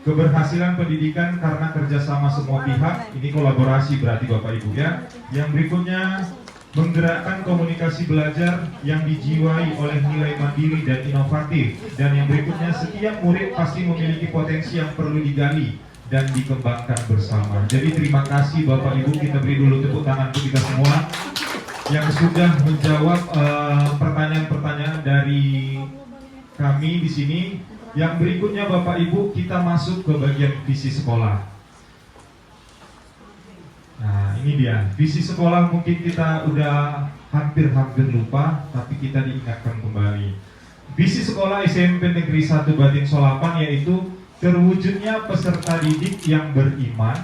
Keberhasilan pendidikan karena kerjasama semua pihak. Ini kolaborasi berarti Bapak Ibu ya. Yang berikutnya, menggerakkan komunikasi belajar yang dijiwai oleh nilai mandiri dan inovatif. Dan yang berikutnya, setiap murid pasti memiliki potensi yang perlu digali dan dikembangkan bersama. Jadi terima kasih Bapak Ibu, kita beri dulu tepuk tangan untuk kita semua yang sudah menjawab pertanyaan-pertanyaan dari kami di sini. Yang berikutnya Bapak Ibu, kita masuk ke bagian visi sekolah. Nah ini dia, visi sekolah mungkin kita udah hampir lupa, tapi kita diingatkan kembali. Visi sekolah SMP Negeri 1 Batin Solapan yaitu terwujudnya peserta didik yang beriman,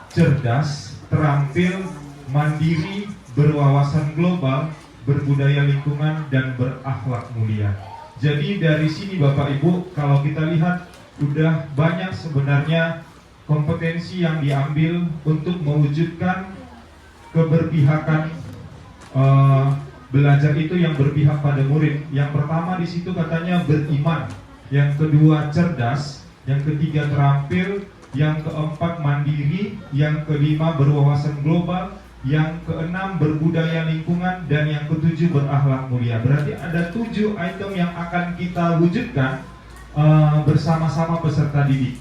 cerdas, terampil, mandiri, berwawasan global, berbudaya lingkungan, dan berakhlak mulia. Jadi dari sini Bapak Ibu, kalau kita lihat udah banyak sebenarnya kompetensi yang diambil untuk mewujudkan keberpihakan belajar itu yang berpihak pada murid. Yang pertama di situ katanya beriman, yang kedua cerdas, yang ketiga terampil, yang keempat mandiri, yang kelima berwawasan global, yang keenam berbudaya lingkungan, dan yang ketujuh berakhlak mulia. Berarti ada 7 item yang akan kita wujudkan bersama-sama peserta didik.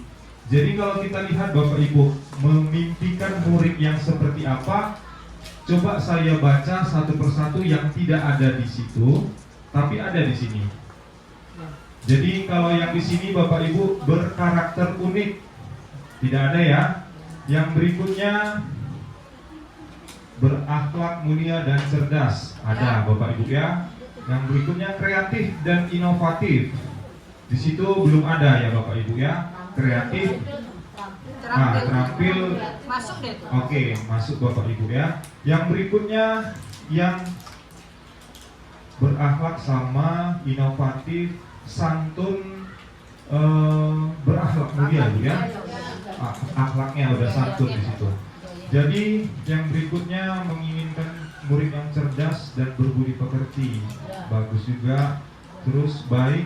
Jadi kalau kita lihat Bapak Ibu, memimpikan murid yang seperti apa, coba saya baca satu persatu yang tidak ada di situ, tapi ada di sini. Jadi kalau yang di sini Bapak Ibu berkarakter unik, tidak ada ya. Yang berikutnya berakhlak mulia dan cerdas, ada Bapak Ibu ya. Yang berikutnya kreatif dan inovatif, di situ belum ada ya Bapak Ibu ya. Kreatif, terampil, Masuk deh. Oke, masuk Bapak Ibu ya. Yang berikutnya yang berakhlak sama inovatif, santun, berakhlak mulia Bu ya. Akhlaknya udah santun di situ. Jadi yang berikutnya menginginkan murid yang cerdas dan berbudi pekerti, bagus juga. Terus baik,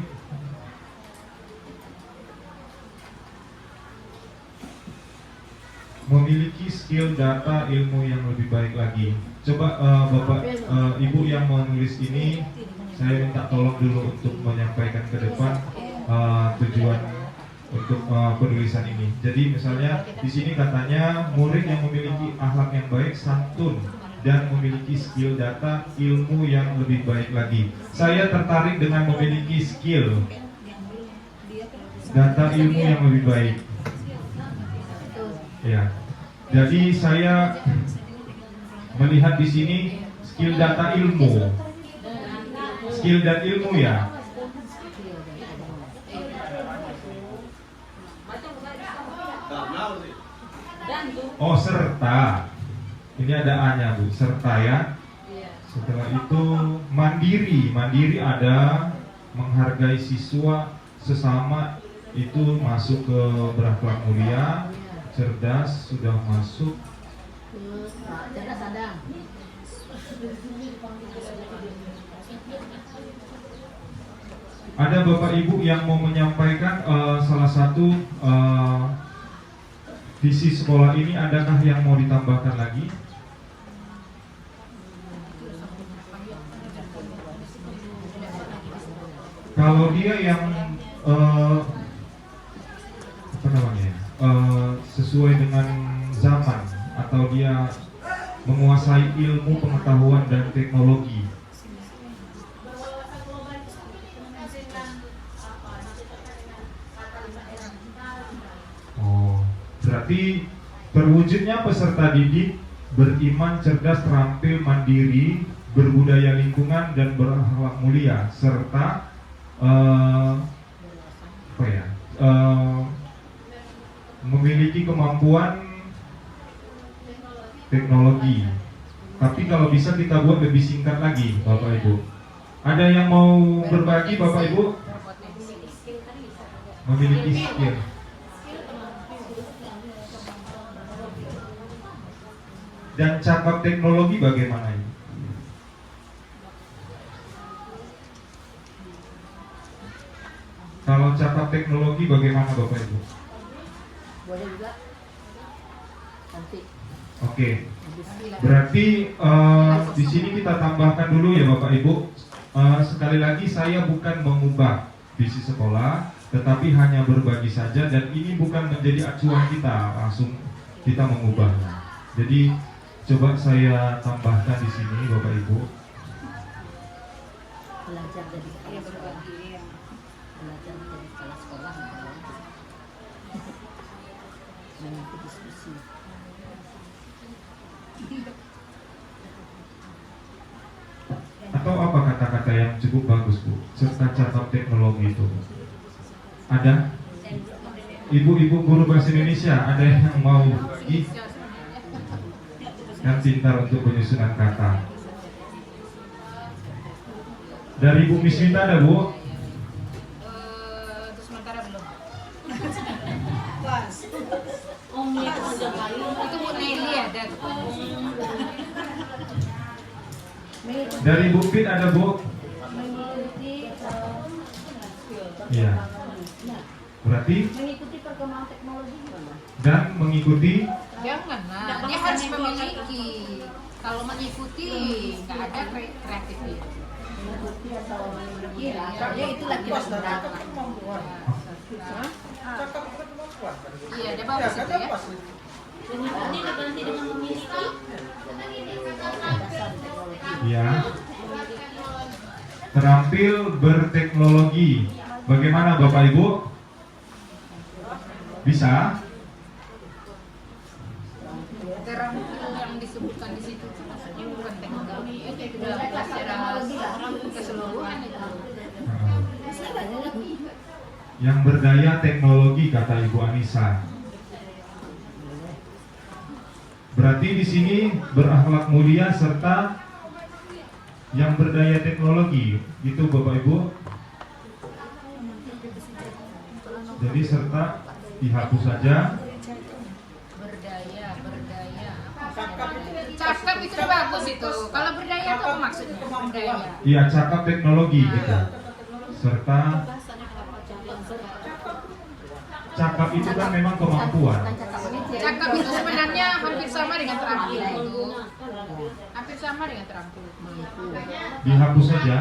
memiliki skill data ilmu yang lebih baik lagi. Coba Bapak Ibu yang menulis ini, saya minta tolong dulu untuk menyampaikan ke depan tujuan untuk penulisan ini. Jadi misalnya di sini katanya murid yang memiliki akhlak yang baik, santun, dan memiliki skill data ilmu yang lebih baik lagi. Saya tertarik dengan memiliki skill data ilmu yang lebih baik. Ya. Jadi saya melihat di sini skill data ilmu. Skill dan ilmu ya. Oh, serta. Ini ada A-nya Bu, serta ya. Setelah itu mandiri. Mandiri ada, menghargai siswa sesama, itu masuk ke berakhlak mulia. Cerdas sudah masuk. Cerdas ada. Ada Bapak Ibu yang mau menyampaikan salah satu visi sekolah ini, adakah yang mau ditambahkan lagi? Kalau dia yang ilmu pengetahuan dan teknologi. Oh, berarti terwujudnya peserta didik beriman, cerdas, terampil, mandiri, berbudaya lingkungan dan berakhlak mulia, serta memiliki kemampuan teknologi. Tapi kalau bisa kita buat lebih singkat lagi, Bapak Ibu. Ada yang mau berbagi, Bapak Ibu? Memiliki skill. Dan cakap teknologi bagaimana ini? Kalau cakap teknologi bagaimana Bapak Ibu? Boleh juga. Nanti. Oke. Berarti di sini kita tambahkan dulu ya Bapak Ibu. Sekali lagi saya bukan mengubah visi sekolah, tetapi hanya berbagi saja, dan ini bukan menjadi acuan kita langsung kita mengubahnya. Jadi coba saya tambahkan di sini Bapak Ibu. Belajar dari sekolah. Belajar dari sekolah. Mengikuti diskusi. Atau apa kata-kata yang cukup bagus Bu, serta cakap teknologi itu? Ada? Ibu-ibu guru bahasa Indonesia, ada yang mau bagi? Yang pintar untuk penyusunan kata. Dari Bu Miswita ada Bu? Sementara belum. Kelas. Itu Bu Nelly ada. Dari Bu Fit ada Bu? Iya. Berarti Mengikuti perkembangan teknologi gimana? dan mengikuti. Jangan lah, dia harus memiliki. Kalau mengikuti, nggak ada kreativitas. Mengikuti atau memiliki, ya itu lagi Cakap kemampuan. Iya, dia bagus itu ya. Ini diganti dengan memiliki. Ya. Terampil berteknologi. Bagaimana Bapak Ibu? Bisa? Terampil yang disebutkan di situ maksudnya bukan teknologi, itu dalam secara keseluruhan itu. Yang berdaya teknologi kata Ibu Anissa. Berarti di sini berakhlak mulia serta yang berdaya teknologi, gitu Bapak Ibu. Jadi serta dihapus saja. Berdaya. Cakap itu bagus itu. Kalau berdaya itu apa maksudnya? Berdaya. Iya, cakap teknologi gitu. Serta cakap itu kan memang kemampuan. Cakap itu sebenarnya hampir sama dengan terampil itu. Hampir sama dengan terampil. Dihapus saja.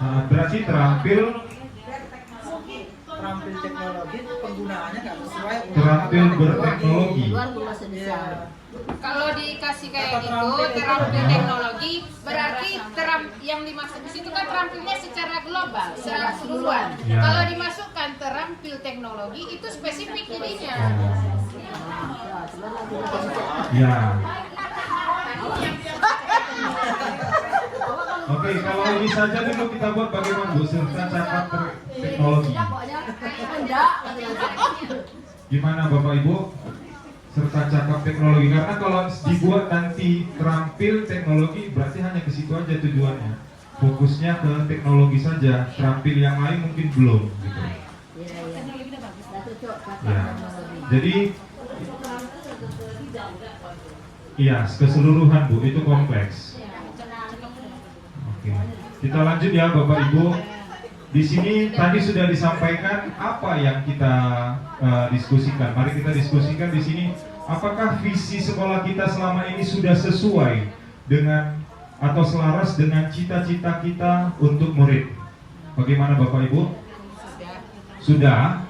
Berarti terampil teknologi penggunaannya nggak sesuai. terampil berteknologi. Iya. Kalau dikasih kayak gitu, terampil teknologi, berarti yang dimaksud di situ kan terampilnya secara global, secara keseluruhan. Ya. Kalau dimasukkan terampil teknologi itu spesifik jadinya. Ya. Oke, kalau ini saja dulu kita buat bagaimana Bu, serta cakap teknologi. Gimana Bapak Ibu? Serta cakap teknologi, karena kalau dibuat nanti terampil teknologi berarti hanya ke situ aja tujuannya. Fokusnya ke teknologi saja, terampil yang lain mungkin belum gitu. Ya. Jadi iya, keseluruhan Bu, itu kompleks. Oke. Kita lanjut ya Bapak Ibu. Di sini tadi sudah disampaikan apa yang kita diskusikan. Mari kita diskusikan di sini, apakah visi sekolah kita selama ini sudah sesuai dengan atau selaras dengan cita-cita kita untuk murid. Bagaimana Bapak Ibu? Sudah?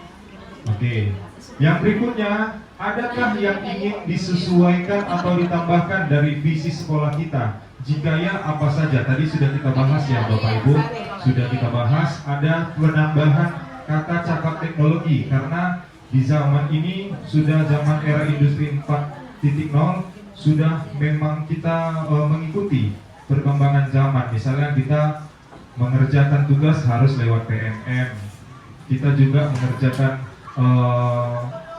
Oke. Yang berikutnya, adakah yang ingin disesuaikan atau ditambahkan dari visi sekolah kita? Jika ya, apa saja? Tadi sudah kita bahas ya Bapak Ibu, sudah kita bahas. Ada penambahan kata cakap teknologi, karena di zaman ini sudah zaman era industri 4.0, sudah memang kita mengikuti perkembangan zaman. Misalnya kita mengerjakan tugas harus lewat PMM, kita juga mengerjakan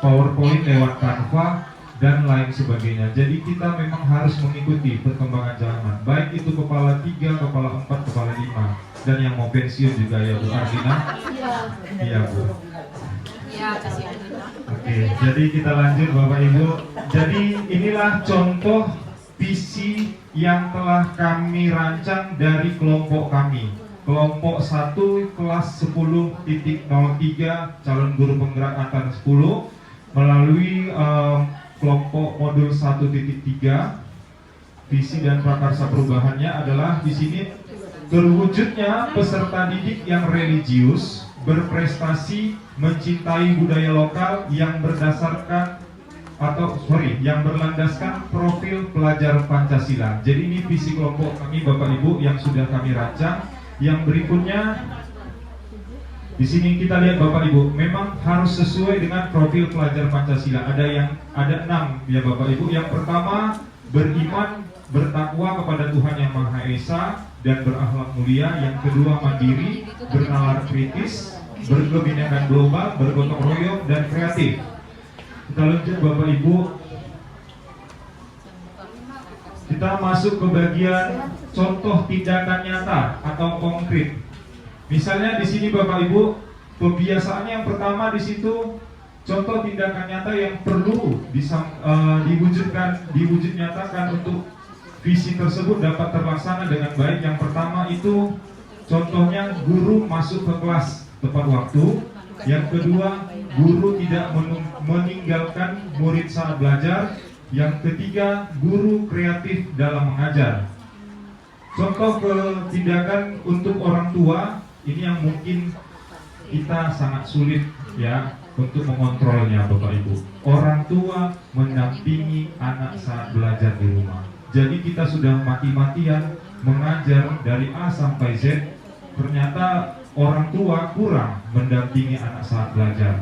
PowerPoint lewat Canva dan lain sebagainya. Jadi kita memang harus mengikuti perkembangan zaman, baik itu kepala 3, kepala 4, kepala 5, dan yang mau pensiun juga ya Bu Ardina. Iya Bu. Ya, kasih aja. Oke, jadi kita lanjut Bapak Ibu. Jadi inilah contoh visi yang telah kami rancang dari kelompok kami. Kelompok 1 kelas 10.03 calon guru penggerak angkatan 10 melalui kelompok modul 1.3. Visi dan prakarsa perubahannya adalah di sini terwujudnya peserta didik yang religius, berprestasi, mencintai budaya lokal yang yang berlandaskan profil pelajar Pancasila. Jadi ini visi kelompok kami Bapak Ibu yang sudah kami rancang. Yang berikutnya di sini kita lihat Bapak Ibu, memang harus sesuai dengan profil pelajar Pancasila. Ada 6 ya Bapak Ibu. Yang pertama, beriman, bertakwa kepada Tuhan Yang Maha Esa dan berakhlak mulia. Yang kedua, mandiri, bernalar kritis, berkebinekaan global, bergotong royong dan kreatif. Kita lanjut Bapak Ibu. Kita masuk ke bagian contoh tindakan nyata atau konkret. Misalnya di sini Bapak Ibu, pembiasaannya yang pertama di situ contoh tindakan nyata yang perlu diwujudnyatakan untuk visi tersebut dapat terlaksana dengan baik. Yang pertama itu contohnya guru masuk ke kelas tepat waktu. Yang kedua, guru tidak meninggalkan murid saat belajar. Yang ketiga, guru kreatif dalam mengajar. Contoh tindakan untuk orang tua, ini yang mungkin kita sangat sulit ya untuk mengontrolnya Bapak Ibu. Orang tua mendampingi anak saat belajar di rumah. Jadi kita sudah mati-matian mengajar dari A sampai Z, ternyata orang tua kurang mendampingi anak saat belajar.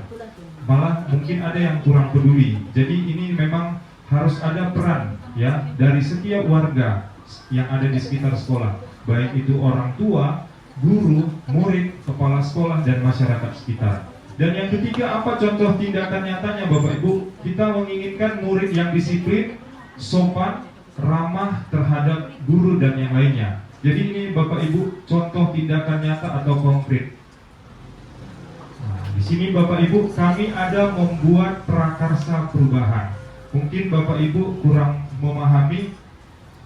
Malah mungkin ada yang kurang peduli. Jadi ini memang harus ada peran ya dari setiap warga yang ada di sekitar sekolah, baik itu orang tua, guru, murid, kepala sekolah dan masyarakat sekitar. Dan yang ketiga, apa contoh tindakan nyatanya Bapak Ibu? Kita menginginkan murid yang disiplin, sopan, ramah terhadap guru dan yang lainnya. Jadi ini Bapak Ibu contoh tindakan nyata atau konkret. Nah, di sini Bapak Ibu kami ada membuat prakarsa perubahan. Mungkin Bapak Ibu kurang memahami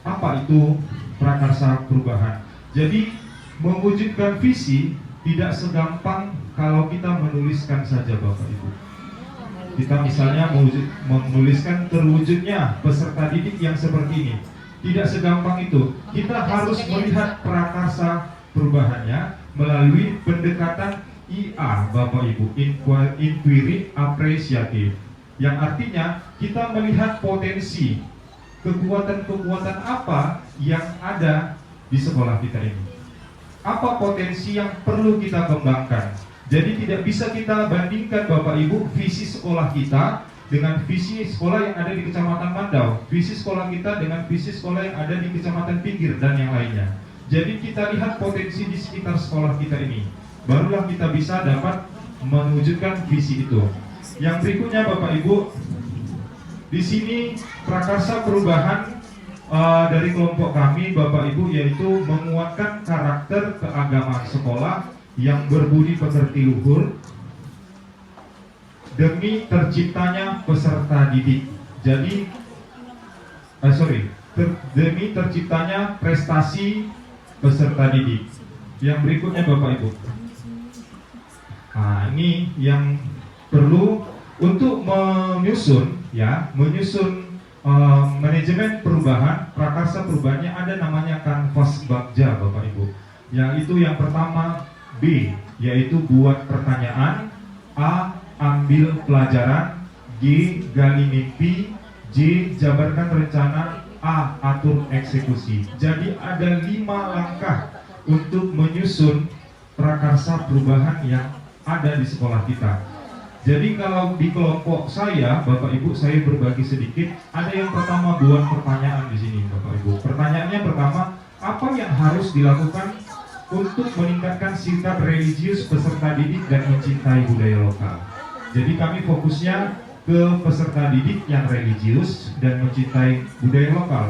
apa itu prakarsa perubahan. Jadi mewujudkan visi tidak segampang kalau kita menuliskan saja Bapak Ibu. Kita misalnya menuliskan terwujudnya peserta didik yang seperti ini. Tidak segampang itu. Kita harus melihat prakarsa perubahannya melalui pendekatan IA Bapak Ibu, inquiry apresiatif. Yang artinya kita melihat potensi kekuatan-kekuatan apa yang ada di sekolah kita ini. Apa potensi yang perlu kita kembangkan. Jadi tidak bisa kita bandingkan Bapak Ibu visi sekolah kita dengan visi sekolah yang ada di Kecamatan Mandau, visi sekolah kita dengan visi sekolah yang ada di Kecamatan Pinggir dan yang lainnya. Jadi kita lihat potensi di sekitar sekolah kita ini, barulah kita bisa dapat mewujudkan visi itu. Yang berikutnya Bapak Ibu, di sini prakarsa perubahan dari kelompok kami Bapak Ibu yaitu menguatkan karakter keagamaan sekolah yang berbudi pekerti luhur demi terciptanya peserta didik. Jadi demi terciptanya prestasi peserta didik. Yang berikutnya Bapak Ibu. Nah, ini yang perlu untuk menyusun manajemen perubahan, prakarsa perubahannya ada namanya kanvas bagja Bapak Ibu. Yaitu yang pertama B, yaitu buat pertanyaan, A, ambil pelajaran, B, G. Gali mimpi. J. Jabarkan rencana. A. Atur eksekusi. Jadi ada 5 langkah untuk menyusun prakarsa perubahan yang ada di sekolah kita. Jadi kalau di kelompok saya, Bapak Ibu, saya berbagi sedikit. Ada yang pertama buat pertanyaan di sini, Bapak Ibu. Pertanyaannya pertama, apa yang harus dilakukan untuk meningkatkan sikap religius peserta didik dan mencintai budaya lokal? Jadi kami fokusnya ke peserta didik yang religius dan mencintai budaya lokal.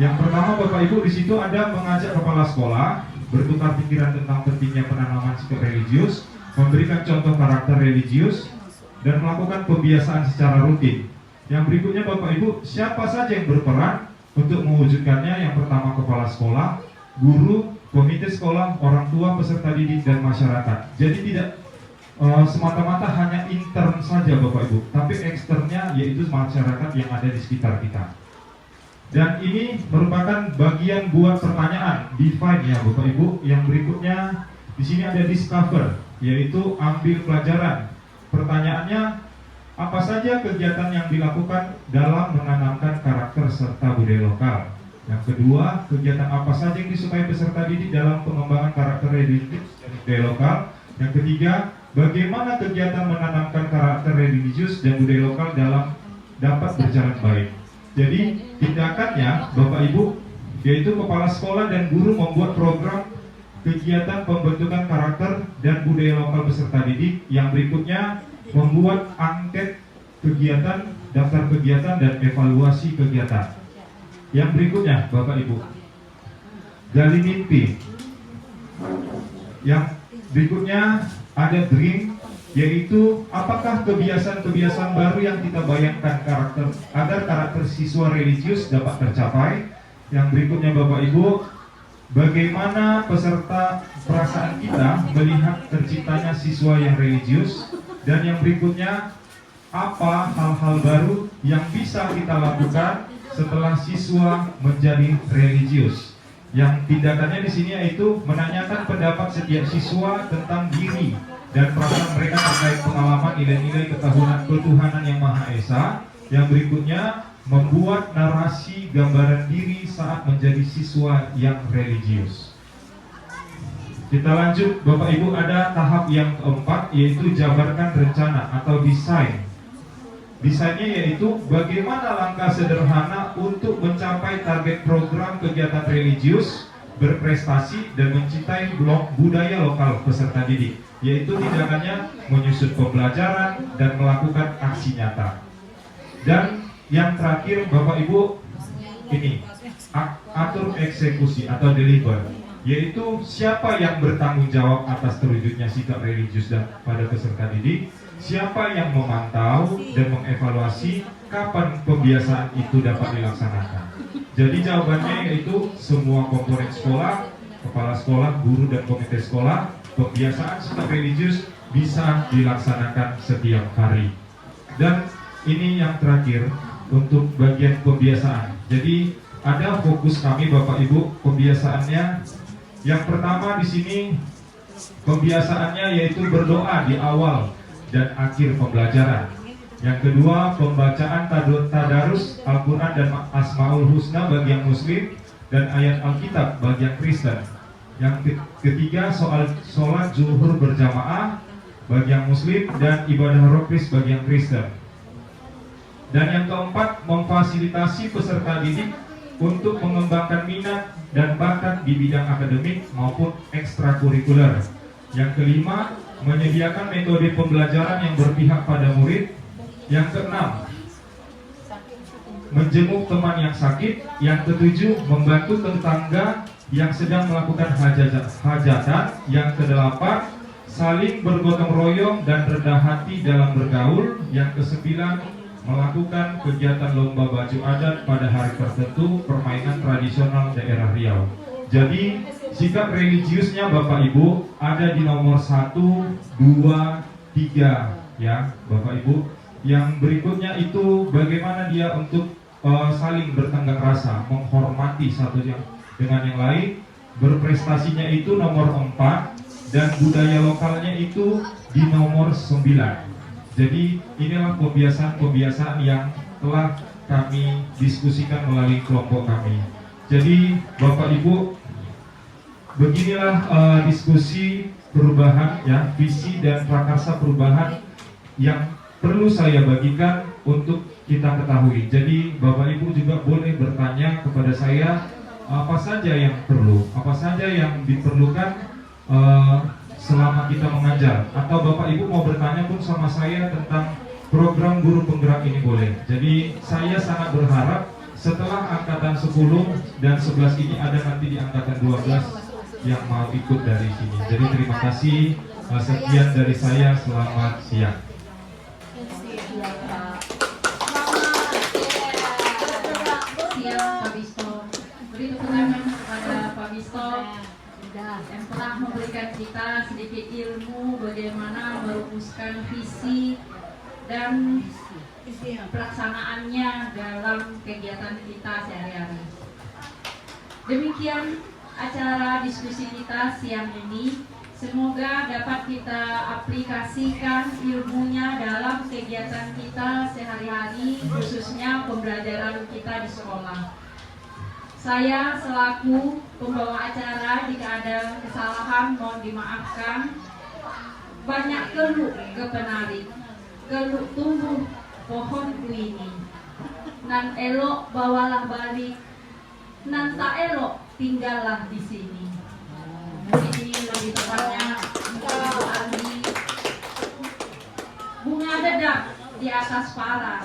Yang pertama, Bapak Ibu, di situ ada mengajak kepala sekolah bertukar pikiran tentang pentingnya penanaman sikap religius, memberikan contoh karakter religius, dan melakukan pembiasaan secara rutin. Yang berikutnya, Bapak Ibu, siapa saja yang berperan untuk mewujudkannya? Yang pertama, kepala sekolah, guru, komite sekolah, orang tua, peserta didik, dan masyarakat. Jadi tidak semata-mata hanya intern saja, Bapak Ibu, tapi eksternnya yaitu masyarakat yang ada di sekitar kita. Dan ini merupakan bagian buat pertanyaan, define ya Bapak Ibu. Yang berikutnya di sini ada discover, yaitu ambil pelajaran. Pertanyaannya, apa saja kegiatan yang dilakukan dalam menanamkan karakter serta budaya lokal? Yang kedua, kegiatan apa saja yang disukai peserta didik dalam pengembangan karakter religius dan budaya lokal? Yang ketiga, bagaimana kegiatan menanamkan karakter religius dan budaya lokal dapat berjalan baik? Jadi tindakannya, Bapak Ibu, yaitu kepala sekolah dan guru membuat program kegiatan pembentukan karakter dan budaya lokal peserta didik. Yang berikutnya, membuat angket kegiatan, daftar kegiatan, dan evaluasi kegiatan. Yang berikutnya, Bapak Ibu, gali mimpi. Yang berikutnya ada dream, yaitu apakah kebiasaan-kebiasaan baru yang kita bayangkan agar karakter siswa religius dapat tercapai. Yang berikutnya, Bapak Ibu, bagaimana peserta perasaan kita melihat terciptanya siswa yang religius. Dan yang berikutnya, apa hal-hal baru yang bisa kita lakukan setelah siswa menjadi religius. Yang tindakannya di sini yaitu menanyakan pendapat setiap siswa tentang diri dan perasaan mereka terkait pengalaman nilai-nilai ketuhanan yang Maha Esa. Yang berikutnya, membuat narasi gambaran diri saat menjadi siswa yang religius. Kita lanjut, Bapak Ibu, ada tahap yang keempat, yaitu jabarkan rencana atau desain. Desainnya yaitu bagaimana langkah sederhana untuk mencapai target program kegiatan religius, berprestasi, dan mencintai budaya lokal peserta didik. Yaitu tindakannya menyusun pembelajaran dan melakukan aksi nyata. Dan yang terakhir, Bapak Ibu, ini atur eksekusi atau deliver, yaitu siapa yang bertanggung jawab atas terwujudnya sikap religius dan pada peserta didik, siapa yang memantau dan mengevaluasi kapan pembiasaan itu dapat dilaksanakan. Jadi jawabannya yaitu semua komponen sekolah, kepala sekolah, guru, dan komite sekolah. Pembiasaan sikap religius bisa dilaksanakan setiap hari. Dan ini yang terakhir untuk bagian pembiasaan. Jadi ada fokus kami, Bapak Ibu, pembiasaannya. Yang pertama di sini pembiasaannya yaitu berdoa di awal dan akhir pembelajaran. Yang kedua, pembacaan tadarus Al-Quran dan Asmaul Husna bagi yang Muslim dan ayat Alkitab bagi yang Kristen. Yang ketiga, sholat zuhur berjamaah bagi yang Muslim dan ibadah rokris bagi yang Kristen. Dan yang keempat, memfasilitasi peserta didik untuk mengembangkan minat dan bakat di bidang akademik maupun ekstrakurikuler. Yang kelima, menyediakan metode pembelajaran yang berpihak pada murid. Yang keenam, menjenguk teman yang sakit. Yang ketujuh, membantu tetangga yang sedang melakukan hajatan. Yang kedelapan, saling bergotong royong dan rendah hati dalam bergaul. Yang kesembilan, melakukan kegiatan lomba baju adat pada hari tertentu, permainan tradisional daerah Riau. Jadi sikap religiusnya Bapak Ibu ada di nomor 1, 2, 3 ya Bapak Ibu. Yang berikutnya itu bagaimana dia untuk saling bertenggang rasa, menghormati satu yang dengan yang lain. Berprestasinya itu nomor 4 dan budaya lokalnya itu di nomor 9. Jadi inilah kebiasaan-kebiasaan yang telah kami diskusikan melalui kelompok kami. Jadi Bapak Ibu, beginilah diskusi perubahan ya, visi dan prakarsa perubahan yang perlu saya bagikan untuk kita ketahui. Jadi Bapak Ibu juga boleh bertanya kepada saya apa saja yang perlu, apa saja yang diperlukan selama kita mengajar, atau Bapak Ibu mau bertanya pun sama saya tentang program guru penggerak ini boleh. Jadi saya sangat berharap setelah angkatan 10 dan 11 ini ada nanti di angkatan 12 yang mau ikut dari sini. Jadi terima kasih, sekian dari saya, selamat siang. Siang Pak Bisto. Beri tepuk tangan kepada Pak Bisto yang telah memberikan kita sedikit ilmu bagaimana merumuskan visi dan pelaksanaannya dalam kegiatan kita sehari-hari. Demikian acara diskusi kita siang ini. Semoga dapat kita aplikasikan ilmunya dalam kegiatan kita sehari-hari, khususnya pembelajaran kita di sekolah. Saya selaku pembawa acara, jika ada kesalahan mohon dimaafkan. Banyak keluh ke penari, keluh tumbuh pohonku ini. Nan elok bawalah balik, nan tak elok tinggallah di sini. Ini lebih tepatnya bunga dedak di atas pala,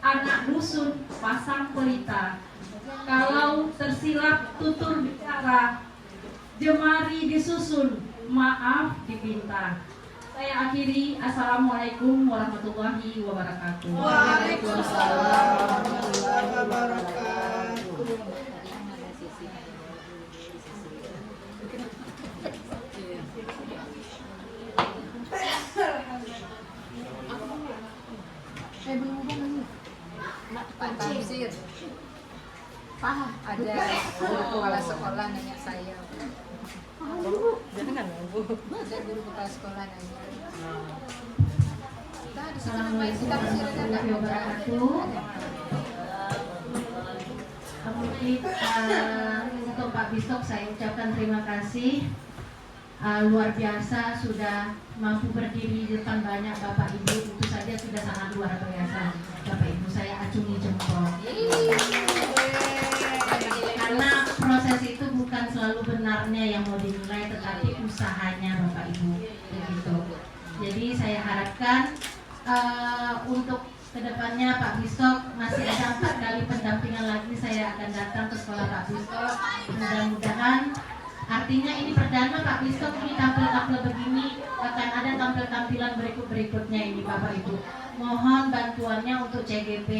anak dusun pasang pelita. Kalau tersilap tutur bicara, jemari disusun, maaf dipinta. Saya akhiri, assalamualaikum warahmatullahi wabarakatuh. Waalaikumsalam warahmatullahi wabarakatuh. Pak Tamsir, Pak, ada kepala sekolah nanya saya. Ada guru kepala sekolah nanya. Kita di sana namanya kita Warahmatullahi wabarakatuh. Untuk Pak Bistok saya ucapkan terima kasih. Luar biasa sudah mampu berdiri di depan banyak Bapak Ibu, itu saja sudah sangat luar biasa. Bapak Ibu saya acungi jempol. Karena proses itu bukan selalu benarnya yang mau dinilai, tetapi usahanya Bapak Ibu. Begitu. Jadi saya harapkan untuk kedepannya Pak Bistok masih ada 4 kali pendampingan lagi saya akan datang ke sekolah Pak Bistok. Mudah-mudahan, artinya ini perdana Pak Bistok ini tampil-tampil begini, akan ada tampil-tampilan berikut-berikutnya ini Bapak Ibu. Mohon bantuannya untuk CGP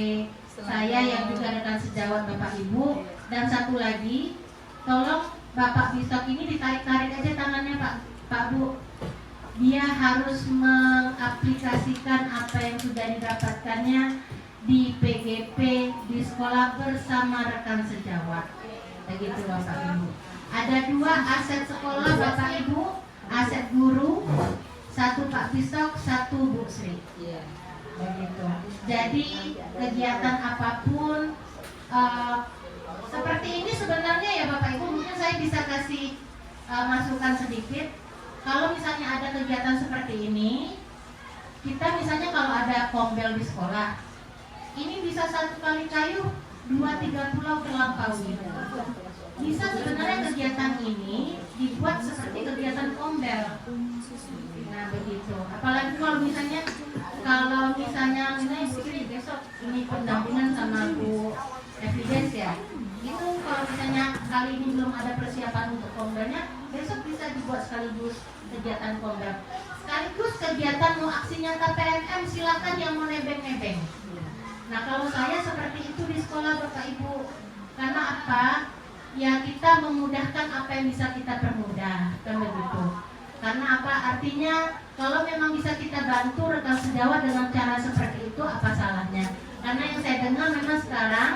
saya yang juga rekan sejawat Bapak Ibu. Dan satu lagi, tolong Bapak Bistok ini ditarik-tarik aja tangannya Pak Bu. Dia harus mengaplikasikan apa yang sudah didapatkannya di PGP di sekolah bersama rekan sejawat. Begitu Bapak Ibu. Ada 2 aset sekolah Bapak Ibu, aset guru, 1 Pak Bistok, 1 Bu Sri. Begitu. Jadi kegiatan apapun seperti ini sebenarnya ya Bapak Ibu, mungkin saya bisa kasih masukan sedikit. Kalau misalnya ada kegiatan seperti ini, kita misalnya kalau ada kombel di sekolah, ini bisa 1 kali kayu 2-3 pulau terlampaui. Bisa sebenarnya kegiatan ini dibuat seperti kegiatan kombel. Nah begitu. Apalagi kalau misalnya ini besok ini pendampingan sama Bu Evidence ya. Itu kalau misalnya kali ini belum ada persiapan untuk kombelnya, besok bisa dibuat sekaligus kegiatan kombel. Sekaligus kegiatan mau aksi nyata PNM, silakan yang mau nebeng-nebeng. Nah kalau saya seperti itu di sekolah Bapak Ibu. Karena apa? Ya kita memudahkan apa yang bisa kita permudah, kan begitu. Karena apa? Artinya kalau memang bisa kita bantu rekan sejawat dengan cara seperti itu, apa salahnya? Karena yang saya dengar memang sekarang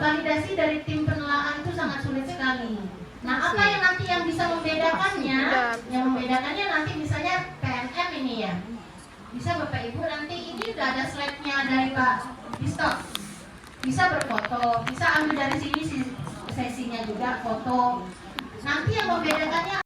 validasi dari tim penelaah itu sangat sulit sekali. Nah, apa yang nanti yang bisa membedakannya? Yang membedakannya nanti misalnya PNM ini ya. Bisa Bapak Ibu, nanti ini udah ada slide-nya dari Pak Bistok. Bisa berfoto, bisa ambil dari sini sesinya juga foto. Nanti yang membedakannya